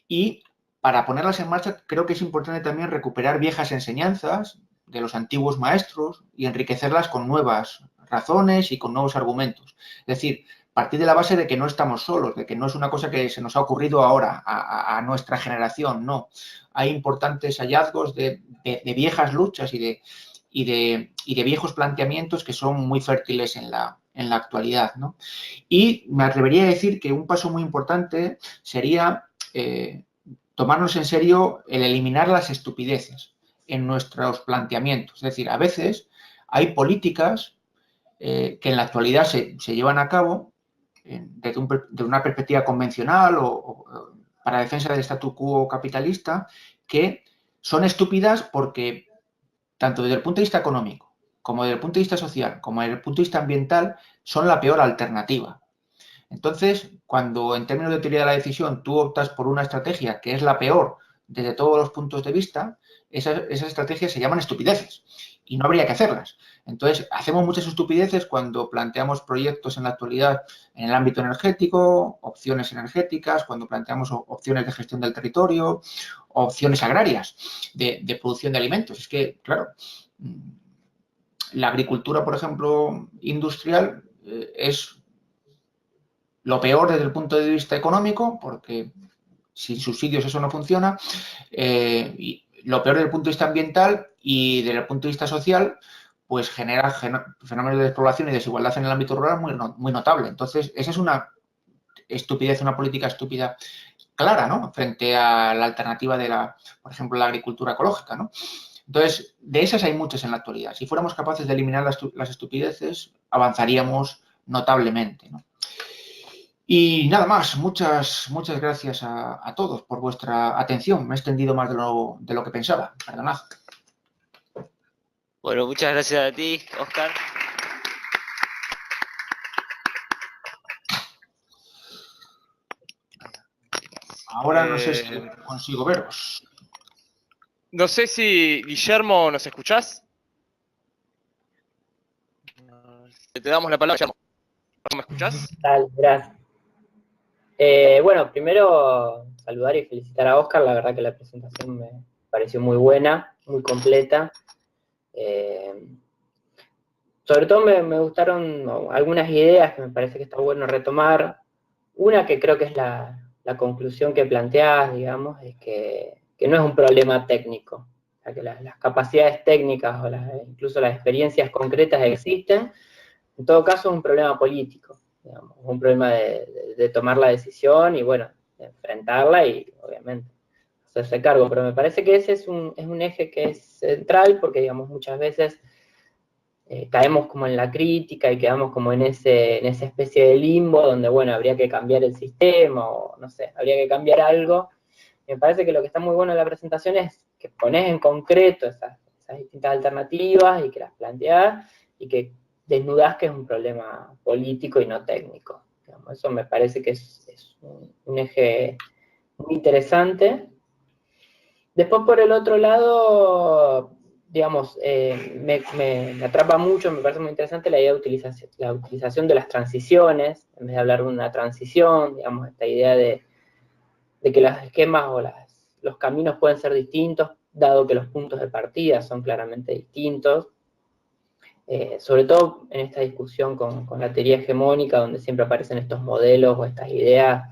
Y para ponerlas en marcha creo que es importante también recuperar viejas enseñanzas de los antiguos maestros y enriquecerlas con nuevas razones y con nuevos argumentos. Es decir, partir de la base de que no estamos solos, de que no es una cosa que se nos ha ocurrido ahora a nuestra generación, no. Hay importantes hallazgos de viejas luchas y de viejos planteamientos que son muy fértiles en la actualidad, ¿no? Y me atrevería a decir que un paso muy importante sería tomarnos en serio el eliminar las estupideces en nuestros planteamientos. Es decir, a veces hay políticas que en la actualidad se llevan a cabo desde una perspectiva convencional o para defensa del statu quo capitalista, que son estúpidas porque tanto desde el punto de vista económico, como desde el punto de vista social, como desde el punto de vista ambiental, son la peor alternativa. Entonces, cuando en términos de teoría de la decisión tú optas por una estrategia que es la peor desde todos los puntos de vista, esas estrategias se llaman estupideces y no habría que hacerlas. Entonces, hacemos muchas estupideces cuando planteamos proyectos en la actualidad en el ámbito energético, opciones energéticas, cuando planteamos opciones de gestión del territorio, opciones agrarias de producción de alimentos. Es que, claro, la agricultura, por ejemplo, industrial es lo peor desde el punto de vista económico, porque sin subsidios eso no funciona, y lo peor desde el punto de vista ambiental y desde el punto de vista social, pues genera fenómenos de despoblación y desigualdad en el ámbito rural muy notable. Entonces, esa es una estupidez, una política estúpida clara, ¿no? Frente a la alternativa de por ejemplo, la agricultura ecológica, ¿no? Entonces, de esas hay muchas en la actualidad. Si fuéramos capaces de eliminar las estupideces, avanzaríamos notablemente, ¿no? Y nada más, muchas gracias a todos por vuestra atención. Me he extendido más de lo que pensaba. Perdonad. Bueno, muchas gracias a ti, Oscar. Ahora no sé si consigo veros. No sé si, Guillermo, ¿nos escuchás? Te damos la palabra, Guillermo. ¿Me escuchás? Tal, gracias. Bueno, primero saludar y felicitar a Oscar. La verdad que la presentación me pareció muy buena, muy completa. Sobre todo me gustaron algunas ideas que me parece que está bueno retomar. Una que creo que es la conclusión que planteás, digamos, es que no es un problema técnico. O sea, que las capacidades técnicas o incluso las experiencias concretas existen. En todo caso es un problema político, digamos, un problema de tomar la decisión y, bueno, de enfrentarla y, obviamente, hacerse cargo. Pero me parece que ese es un eje que es central porque, digamos, muchas veces caemos como en la crítica y quedamos como en esa especie de limbo donde, bueno, habría que cambiar el sistema o, no sé, habría que cambiar algo. Me parece que lo que está muy bueno en la presentación es que pones en concreto esas distintas alternativas y que las planteás y que desnudás que es un problema político y no técnico. Digamos, eso me parece que es un eje muy interesante. Después, por el otro lado, digamos, me atrapa mucho, me parece muy interesante la idea de la utilización de las transiciones, en vez de hablar de una transición, digamos, esta idea de que los esquemas o los caminos pueden ser distintos, dado que los puntos de partida son claramente distintos. Sobre todo en esta discusión con la teoría hegemónica, donde siempre aparecen estos modelos o estas ideas.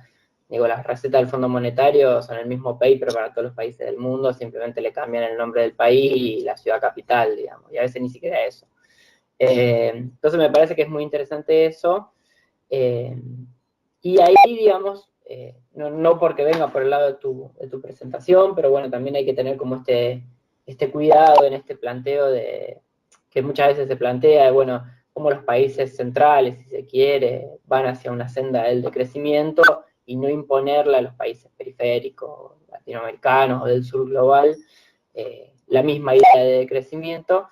Digo, las recetas del Fondo Monetario son el mismo paper para todos los países del mundo, simplemente le cambian el nombre del país y la ciudad capital, digamos, y a veces ni siquiera eso. Entonces me parece que es muy interesante eso. Y ahí, digamos, no porque venga por el lado de tu presentación, pero bueno, también hay que tener como este cuidado en este planteo que muchas veces se plantea, bueno, cómo los países centrales, si se quiere, van hacia una senda del decrecimiento y no imponerla a los países periféricos, latinoamericanos o del sur global, la misma idea de decrecimiento,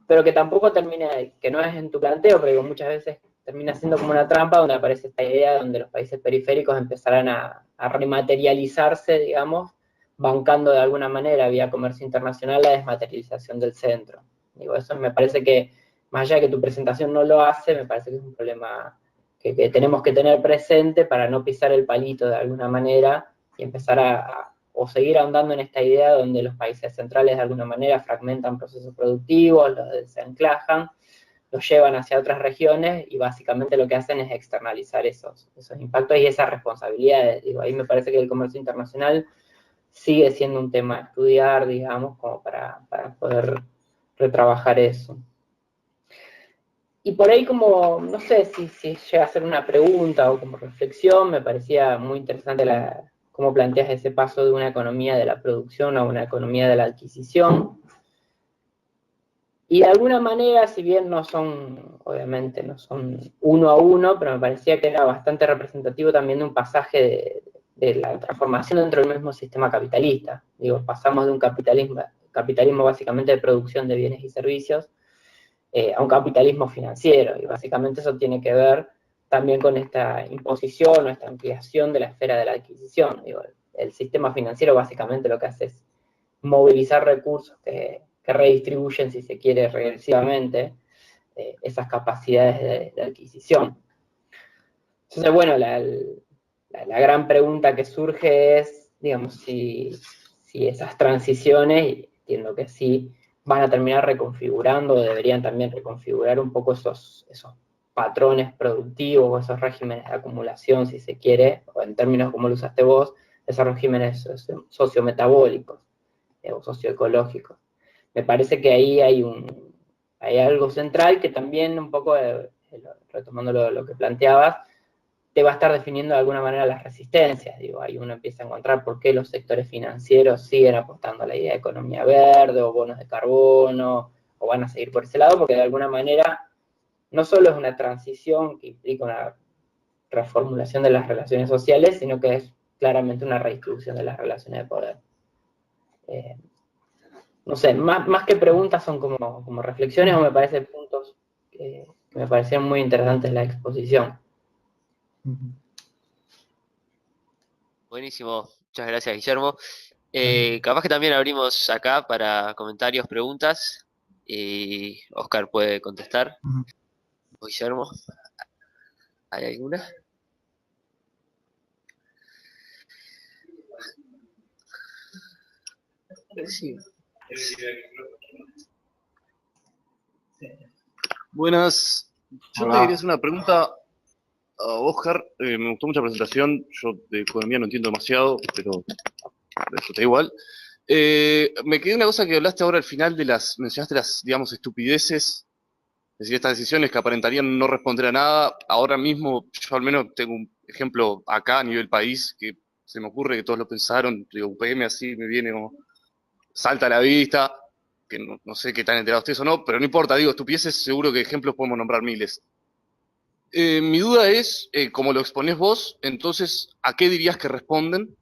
pero que tampoco termina, que no es en tu planteo, pero muchas veces termina siendo como una trampa donde aparece esta idea donde los países periféricos empezarán a rematerializarse, digamos, bancando de alguna manera vía comercio internacional la desmaterialización del centro. Digo, eso me parece que, más allá de que tu presentación no lo hace, me parece que es un problema que tenemos que tener presente para no pisar el palito de alguna manera y empezar o seguir ahondando en esta idea donde los países centrales de alguna manera fragmentan procesos productivos, los desenclajan, los llevan hacia otras regiones y básicamente lo que hacen es externalizar esos impactos y esas responsabilidades. Digo, ahí me parece que el comercio internacional sigue siendo un tema a estudiar, digamos, como para poder retrabajar eso. Y por ahí como, no sé si llega a ser una pregunta o como reflexión, me parecía muy interesante cómo planteas ese paso de una economía de la producción a una economía de la adquisición. Y de alguna manera, si bien no son, obviamente, no son uno a uno, pero me parecía que era bastante representativo también de un pasaje de la transformación dentro del mismo sistema capitalista. Digo, pasamos de un capitalismo básicamente de producción de bienes y servicios, a un capitalismo financiero, y básicamente eso tiene que ver también con esta imposición o esta ampliación de la esfera de la adquisición. Digo, el sistema financiero básicamente lo que hace es movilizar recursos que redistribuyen, si se quiere, regresivamente esas capacidades de adquisición. Entonces, bueno, la gran pregunta que surge es, digamos, si esas transiciones, y entiendo que sí, van a terminar reconfigurando o deberían también reconfigurar un poco esos patrones productivos o esos regímenes de acumulación, si se quiere, o en términos como lo usaste vos, esos regímenes sociometabólicos o socioecológicos. Me parece que ahí hay algo central que también un poco, retomando lo que planteabas, te va a estar definiendo de alguna manera las resistencias. Digo, ahí uno empieza a encontrar por qué los sectores financieros siguen apostando a la idea de economía verde o bonos de carbono, o van a seguir por ese lado, porque de alguna manera no solo es una transición que implica una reformulación de las relaciones sociales, sino que es claramente una redistribución de las relaciones de poder. No sé, más que preguntas son como reflexiones o me parecen puntos que me parecieron muy interesantes en la exposición. Buenísimo, muchas gracias, Guillermo. Capaz que también abrimos acá para comentarios, preguntas, y Oscar puede contestar. Guillermo, ¿hay alguna? Sí. Buenas. Yo Hola. te quería hacer una pregunta a Oscar. Me gustó mucho la presentación. Yo de economía no entiendo demasiado, pero eso da igual. Me quedé una cosa que hablaste ahora al final mencionaste las, digamos, estupideces, es decir, estas decisiones que aparentarían no responder a nada. Ahora mismo, yo al menos tengo un ejemplo acá a nivel país que se me ocurre que todos lo pensaron, digo, UPM así me viene como salta a la vista, que no sé qué tan enterados ustedes o no, pero no importa, digo, estupideces, seguro que ejemplos podemos nombrar miles. Mi duda es, como lo exponés vos, entonces, ¿a qué dirías que responden?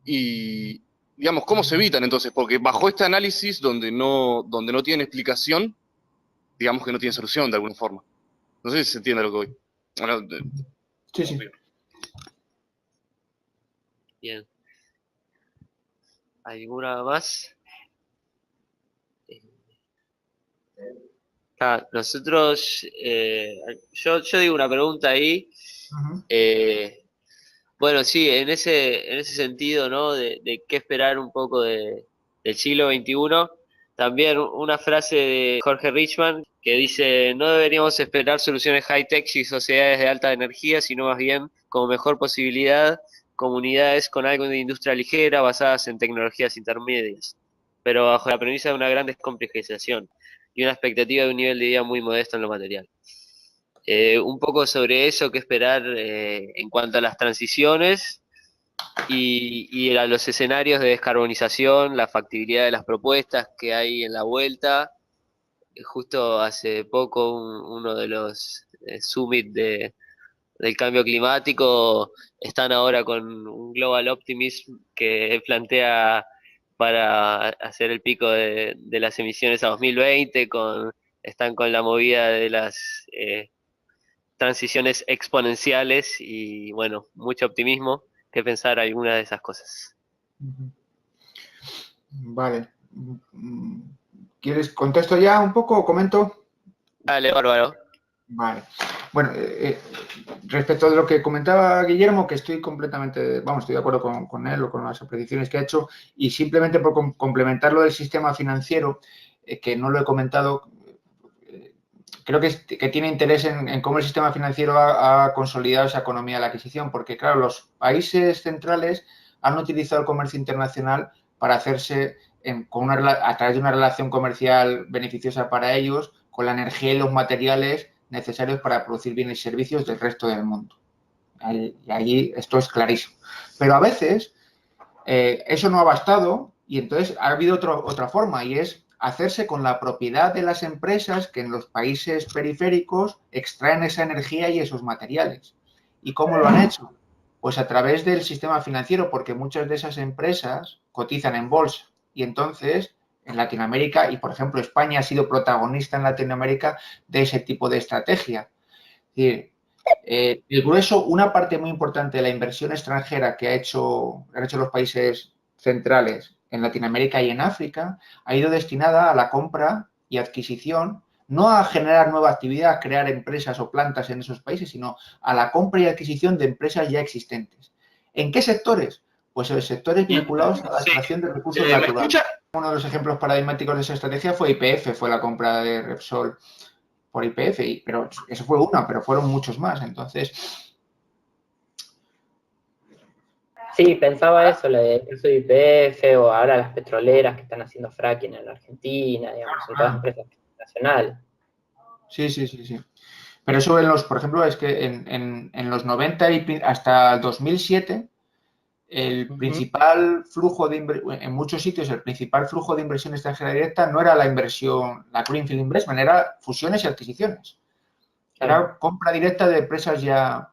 Y, digamos, ¿cómo se evitan entonces? Porque bajo este análisis donde no tiene explicación, digamos que no tiene solución de alguna forma. No sé si se entiende lo que voy. Bueno, Sí, sí. Bien. ¿Alguna más? Nosotros, yo digo una pregunta ahí. Ujú. Bueno, sí, en ese sentido, ¿no? De qué esperar un poco del siglo XXI. También una frase de Jorge Richman que dice, no deberíamos esperar soluciones high-tech y sociedades de alta energía, sino más bien, como mejor posibilidad, comunidades con algo de industria ligera basadas en tecnologías intermedias, pero bajo la premisa de una gran descomplejización y una expectativa de un nivel de vida muy modesto en lo material. Un poco sobre eso, qué esperar en cuanto a las transiciones y a los escenarios de descarbonización, la factibilidad de las propuestas que hay en la vuelta. Justo hace poco uno de los summit del cambio climático están ahora con un Global Optimism que plantea para hacer el pico de las emisiones a 2020, están con la movida de las transiciones exponenciales y bueno, mucho optimismo que pensar alguna de esas cosas. Ujú. Vale. ¿Quieres contesto ya un poco o comento? Dale, bárbaro. Vale. Bueno, respecto de lo que comentaba Guillermo, que estoy completamente, vamos, estoy de acuerdo con él o con las apreciaciones que ha hecho, y simplemente por complementar lo del sistema financiero, que no lo he comentado, creo que tiene interés en cómo el sistema financiero ha consolidado esa economía de la adquisición, porque claro, los países centrales han utilizado el comercio internacional para hacerse a través de una relación comercial beneficiosa para ellos, con la energía y los materiales necesarios para producir bienes y servicios del resto del mundo. Y allí esto es clarísimo. Pero a veces eso no ha bastado y entonces ha habido otra forma y es hacerse con la propiedad de las empresas que en los países periféricos extraen esa energía y esos materiales. ¿Y cómo lo han hecho? Pues a través del sistema financiero, porque muchas de esas empresas cotizan en bolsa y entonces en Latinoamérica y, por ejemplo, España ha sido protagonista en Latinoamérica de ese tipo de estrategia. Es decir, el grueso, una parte muy importante de la inversión extranjera que han hecho los países centrales en Latinoamérica y en África ha ido destinada a la compra y adquisición, no a generar nueva actividad, crear empresas o plantas en esos países, sino a la compra y adquisición de empresas ya existentes. ¿En qué sectores? Pues en sectores vinculados a la extracción de recursos naturales. Uno de los ejemplos paradigmáticos de esa estrategia fue YPF, fue la compra de Repsol por YPF, pero eso fue una, pero fueron muchos más. Entonces, Sí, pensaba eso, lo de caso de YPF o ahora las petroleras que están haciendo fracking en la Argentina, digamos, son todas empresas nacionales. sí. Pero eso por ejemplo, es que en los 90 y hasta el 2007, el principal flujo en muchos sitios, el principal flujo de inversión extranjera directa no era la inversión, la Greenfield Investment, era fusiones y adquisiciones. Era compra directa de empresas ya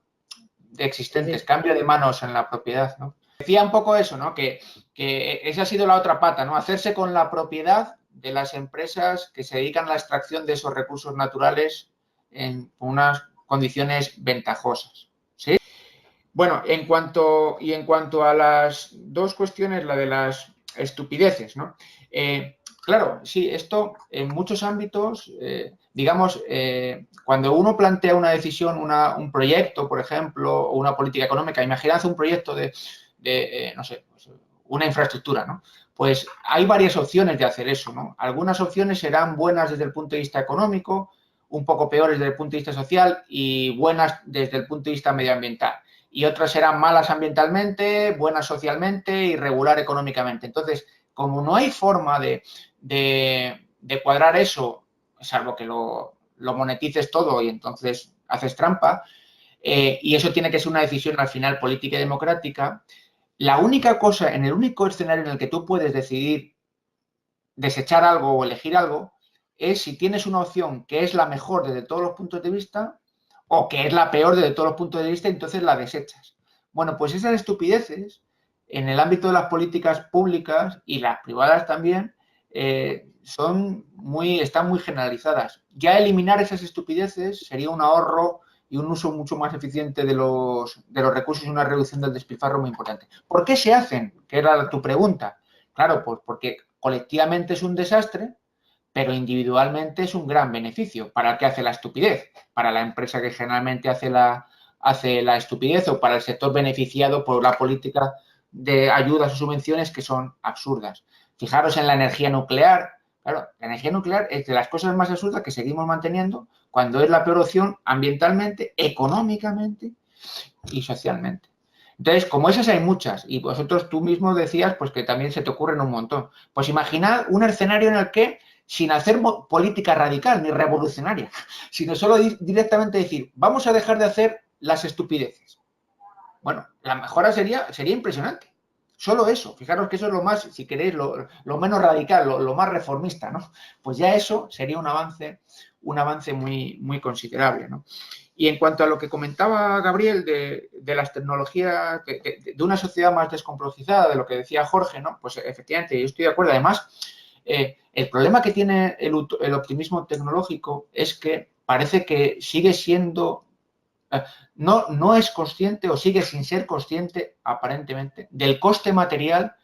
existentes, cambio de manos en la propiedad, ¿no? Decía un poco eso, ¿no? Que esa ha sido la otra pata, ¿no? Hacerse con la propiedad de las empresas que se dedican a la extracción de esos recursos naturales en unas condiciones ventajosas, ¿sí? Bueno, en cuanto a las dos cuestiones, la de las estupideces, ¿no? Claro, sí, esto en muchos ámbitos, digamos, cuando uno plantea una decisión, un proyecto, por ejemplo, o una política económica, imaginad un proyecto de no sé, pues, una infraestructura, ¿no? Pues hay varias opciones de hacer eso, ¿no? Algunas opciones serán buenas desde el punto de vista económico, un poco peores desde el punto de vista social y buenas desde el punto de vista medioambiental. Y otras serán malas ambientalmente, buenas socialmente y regular económicamente. Entonces, como no hay forma de cuadrar eso, salvo que lo monetices todo y entonces haces trampa, y eso tiene que ser una decisión al final política y democrática, la única cosa, en el único escenario en el que tú puedes decidir desechar algo o elegir algo, es si tienes una opción que es la mejor desde todos los puntos de vista o que es la peor desde todos los puntos de vista, entonces la desechas. Bueno, pues esas estupideces en el ámbito de las políticas públicas y las privadas también están muy generalizadas. Ya eliminar esas estupideces sería un ahorro y un uso mucho más eficiente de los recursos y una reducción del despilfarro muy importante. ¿Por qué se hacen? Que era tu pregunta. Claro, pues porque colectivamente es un desastre, pero individualmente es un gran beneficio. ¿Para el que hace la estupidez? Para la empresa que generalmente hace la estupidez o para el sector beneficiado por la política de ayudas o subvenciones que son absurdas. Fijaros en la energía nuclear. Claro, la energía nuclear es de las cosas más absurdas que seguimos manteniendo cuando es la peor opción ambientalmente, económicamente y socialmente. Entonces, como esas hay muchas, y vosotros tú mismo decías pues que también se te ocurren un montón. Pues imaginad un escenario en el que, sin hacer política radical ni revolucionaria, sino solo directamente decir, vamos a dejar de hacer las estupideces. Bueno, la mejora sería impresionante. Solo eso, fijaros que eso es lo más, si queréis, lo menos radical, lo más reformista, ¿no? Pues ya eso sería un avance muy, muy considerable, ¿no? Y en cuanto a lo que comentaba Gabriel de las tecnologías, de una sociedad más descomplotizada, de lo que decía Jorge, ¿no? Pues efectivamente, yo estoy de acuerdo. Además, el problema que tiene el optimismo tecnológico es que parece que sigue siendo, no es consciente o sigue sin ser consciente, aparentemente, del coste material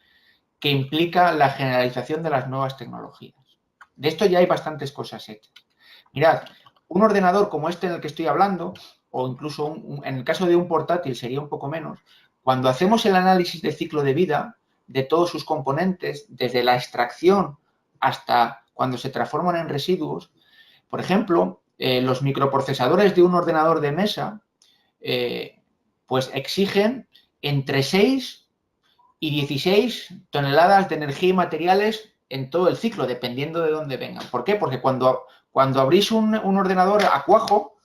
que implica la generalización de las nuevas tecnologías. De esto ya hay bastantes cosas hechas. Mirad, un ordenador como este en el que estoy hablando, o incluso en el caso de un portátil sería un poco menos, cuando hacemos el análisis de ciclo de vida de todos sus componentes, desde la extracción hasta cuando se transforman en residuos, por ejemplo, los microprocesadores de un ordenador de mesa, pues exigen entre 6 y 16 toneladas de energía y materiales en todo el ciclo, dependiendo de dónde vengan. ¿Por qué? Porque cuando abrís un ordenador a cuajo,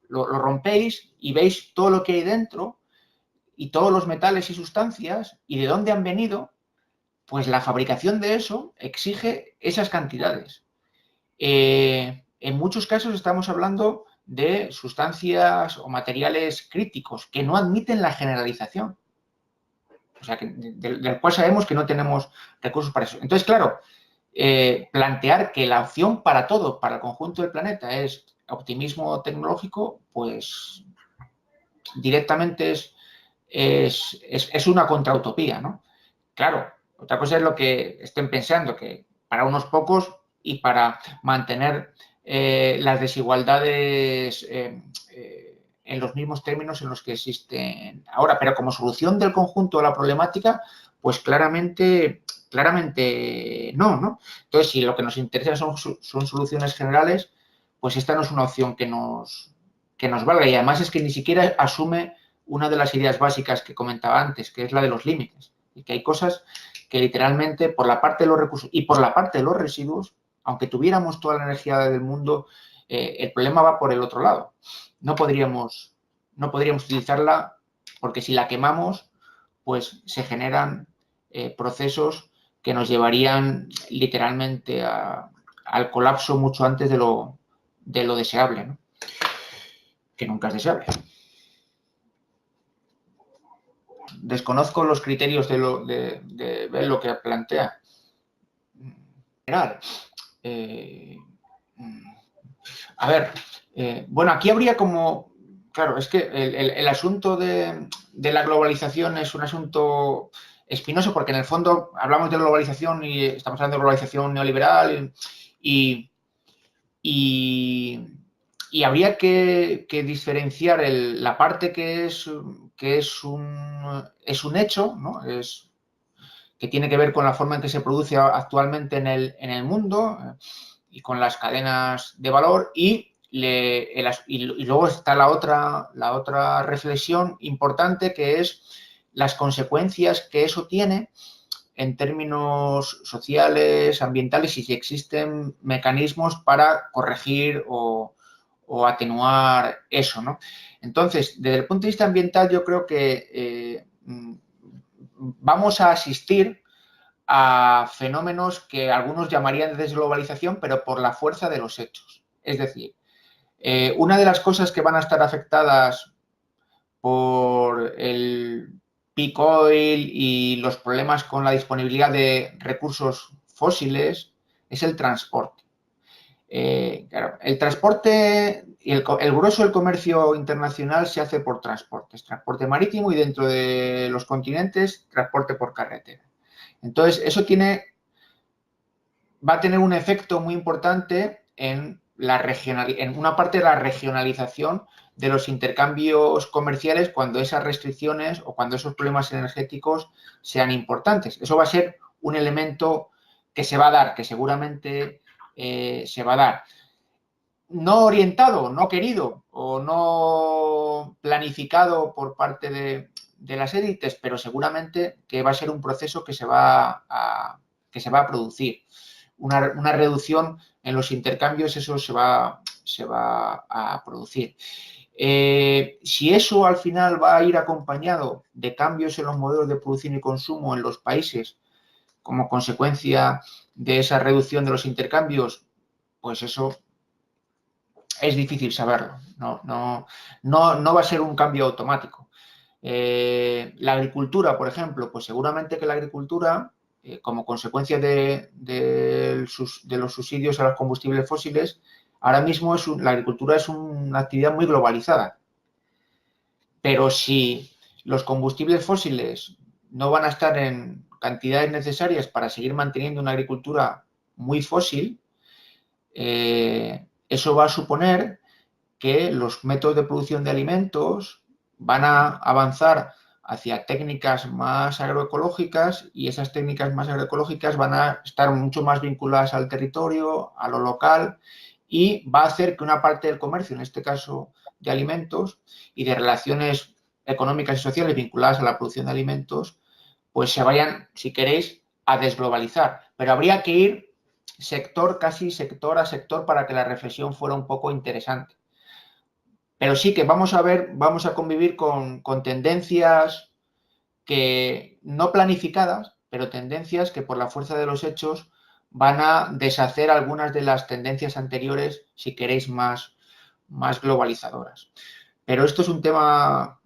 lo rompéis y veis todo lo que hay dentro y todos los metales y sustancias y de dónde han venido, pues la fabricación de eso exige esas cantidades. En muchos casos estamos hablando de sustancias o materiales críticos que no admiten la generalización. O sea, del cual sabemos que no tenemos recursos para eso. Entonces, claro, plantear que la opción para todo, para el conjunto del planeta, es optimismo tecnológico, pues directamente es una contrautopía, ¿no? Claro, otra cosa es lo que estén pensando, que para unos pocos y para mantener las desigualdades en los mismos términos en los que existen ahora, pero como solución del conjunto de la problemática, pues claramente no. Entonces, si lo que nos interesa son soluciones generales, pues esta no es una opción que nos valga. Y además es que ni siquiera asume una de las ideas básicas que comentaba antes, que es la de los límites. Y que hay cosas que literalmente, por la parte de los recursos y por la parte de los residuos, aunque tuviéramos toda la energía del mundo, el problema va por el otro lado. No podríamos utilizarla porque si la quemamos, pues se generan procesos que nos llevarían literalmente al colapso mucho antes de lo deseable, ¿no? Que nunca es deseable. Desconozco los criterios de ver lo que plantea. A ver, bueno, aquí habría como... Claro, es que el asunto de la globalización es un asunto espinoso porque en el fondo hablamos de globalización y estamos hablando de globalización neoliberal y habría que diferenciar la parte que es un hecho, ¿no? Que tiene que ver con la forma en que se produce actualmente en el mundo y con las cadenas de valor y y luego está la otra reflexión importante, que es las consecuencias que eso tiene en términos sociales, ambientales, y si existen mecanismos para corregir o atenuar eso, ¿no? Entonces, desde el punto de vista ambiental, yo creo que vamos a asistir a fenómenos que algunos llamarían de desglobalización, pero por la fuerza de los hechos. Es decir, una de las cosas que van a estar afectadas por el peak oil y los problemas con la disponibilidad de recursos fósiles es el transporte. Claro, el transporte y el grueso del comercio internacional se hace por transportes, transporte marítimo, y dentro de los continentes, transporte por carretera. Entonces, eso va a tener un efecto muy importante en una parte de la regionalización de los intercambios comerciales cuando esas restricciones o cuando esos problemas energéticos sean importantes. Eso va a ser un elemento que se va a dar, que seguramente se va a dar. No orientado, no querido o no planificado por parte de las élites, pero seguramente que va a ser un proceso que se va a producir. Una reducción en los intercambios, eso se va a producir. Si eso al final va a ir acompañado de cambios en los modelos de producción y consumo en los países como consecuencia de esa reducción de los intercambios, pues eso es difícil saberlo. No va a ser un cambio automático. La agricultura, por ejemplo, pues seguramente que la agricultura, como consecuencia de los subsidios a los combustibles fósiles, ahora mismo la agricultura es una actividad muy globalizada. Pero si los combustibles fósiles no van a estar en cantidades necesarias para seguir manteniendo una agricultura muy fósil, eso va a suponer que los métodos de producción de alimentos van a avanzar hacia técnicas más agroecológicas, y esas técnicas más agroecológicas van a estar mucho más vinculadas al territorio, a lo local, y va a hacer que una parte del comercio, en este caso de alimentos, y de relaciones económicas y sociales vinculadas a la producción de alimentos, pues se vayan, si queréis, a desglobalizar. Pero habría que ir casi sector a sector para que la reflexión fuera un poco interesante. Pero sí que vamos a convivir con tendencias que no planificadas, pero tendencias que por la fuerza de los hechos van a deshacer algunas de las tendencias anteriores, si queréis, más globalizadoras. Pero esto es un tema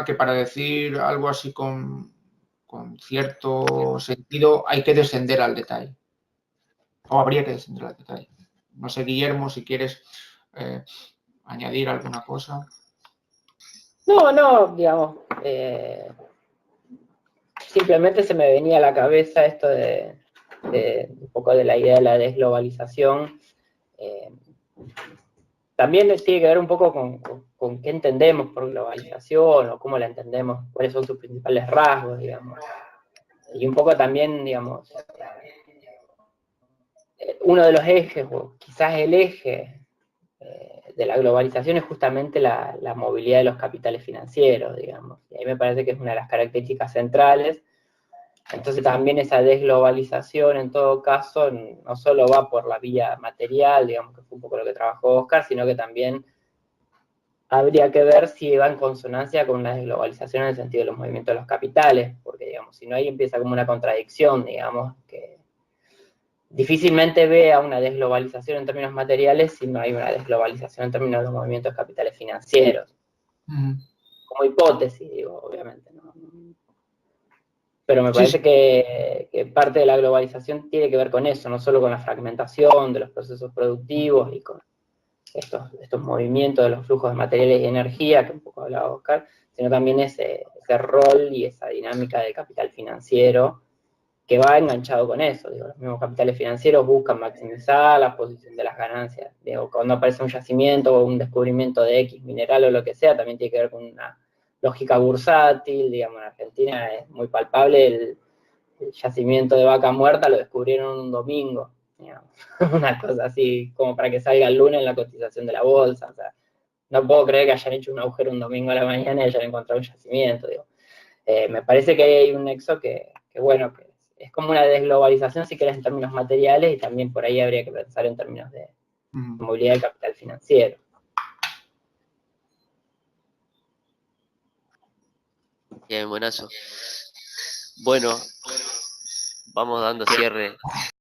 que, para decir algo así con cierto sentido, hay que descender al detalle. O habría que descender al detalle. No sé, Guillermo, si quieres añadir alguna cosa. No, digamos, simplemente se me venía a la cabeza esto de un poco de la idea de la desglobalización. También tiene que ver un poco con qué entendemos por globalización o cómo la entendemos, cuáles son sus principales rasgos, digamos. Y un poco también, digamos, uno de los ejes, o quizás el eje de la globalización, es justamente la movilidad de los capitales financieros, digamos. Y ahí me parece que es una de las características centrales. Entonces también esa desglobalización, en todo caso, no solo va por la vía material, digamos, que fue un poco lo que trabajó Oscar, sino que también habría que ver si va en consonancia con la desglobalización en el sentido de los movimientos de los capitales, porque, digamos, si no, ahí empieza como una contradicción, digamos, que difícilmente vea una desglobalización en términos materiales si no hay una desglobalización en términos de los movimientos de capitales financieros. Como hipótesis, digo, obviamente, ¿no? Pero me parece que parte de la globalización tiene que ver con eso, no solo con la fragmentación de los procesos productivos y con estos movimientos de los flujos de materiales y energía, que un poco hablaba Oscar, sino también ese rol y esa dinámica de capital financiero que va enganchado con eso. Digo, los mismos capitales financieros buscan maximizar la posición de las ganancias. Digo, cuando aparece un yacimiento o un descubrimiento de X mineral o lo que sea, también tiene que ver con una lógica bursátil. Digamos, en Argentina es muy palpable el yacimiento de Vaca Muerta, lo descubrieron un domingo. digamos. Una cosa así, como para que salga el lunes en la cotización de la bolsa. O sea, no puedo creer que hayan hecho un agujero un domingo a la mañana y hayan encontrado un yacimiento, digo. Me parece que hay un nexo que bueno, que es como una desglobalización, si querés, en términos materiales, y también por ahí habría que pensar en términos de movilidad del capital financiero. Bien, buenazo. Bueno, vamos dando cierre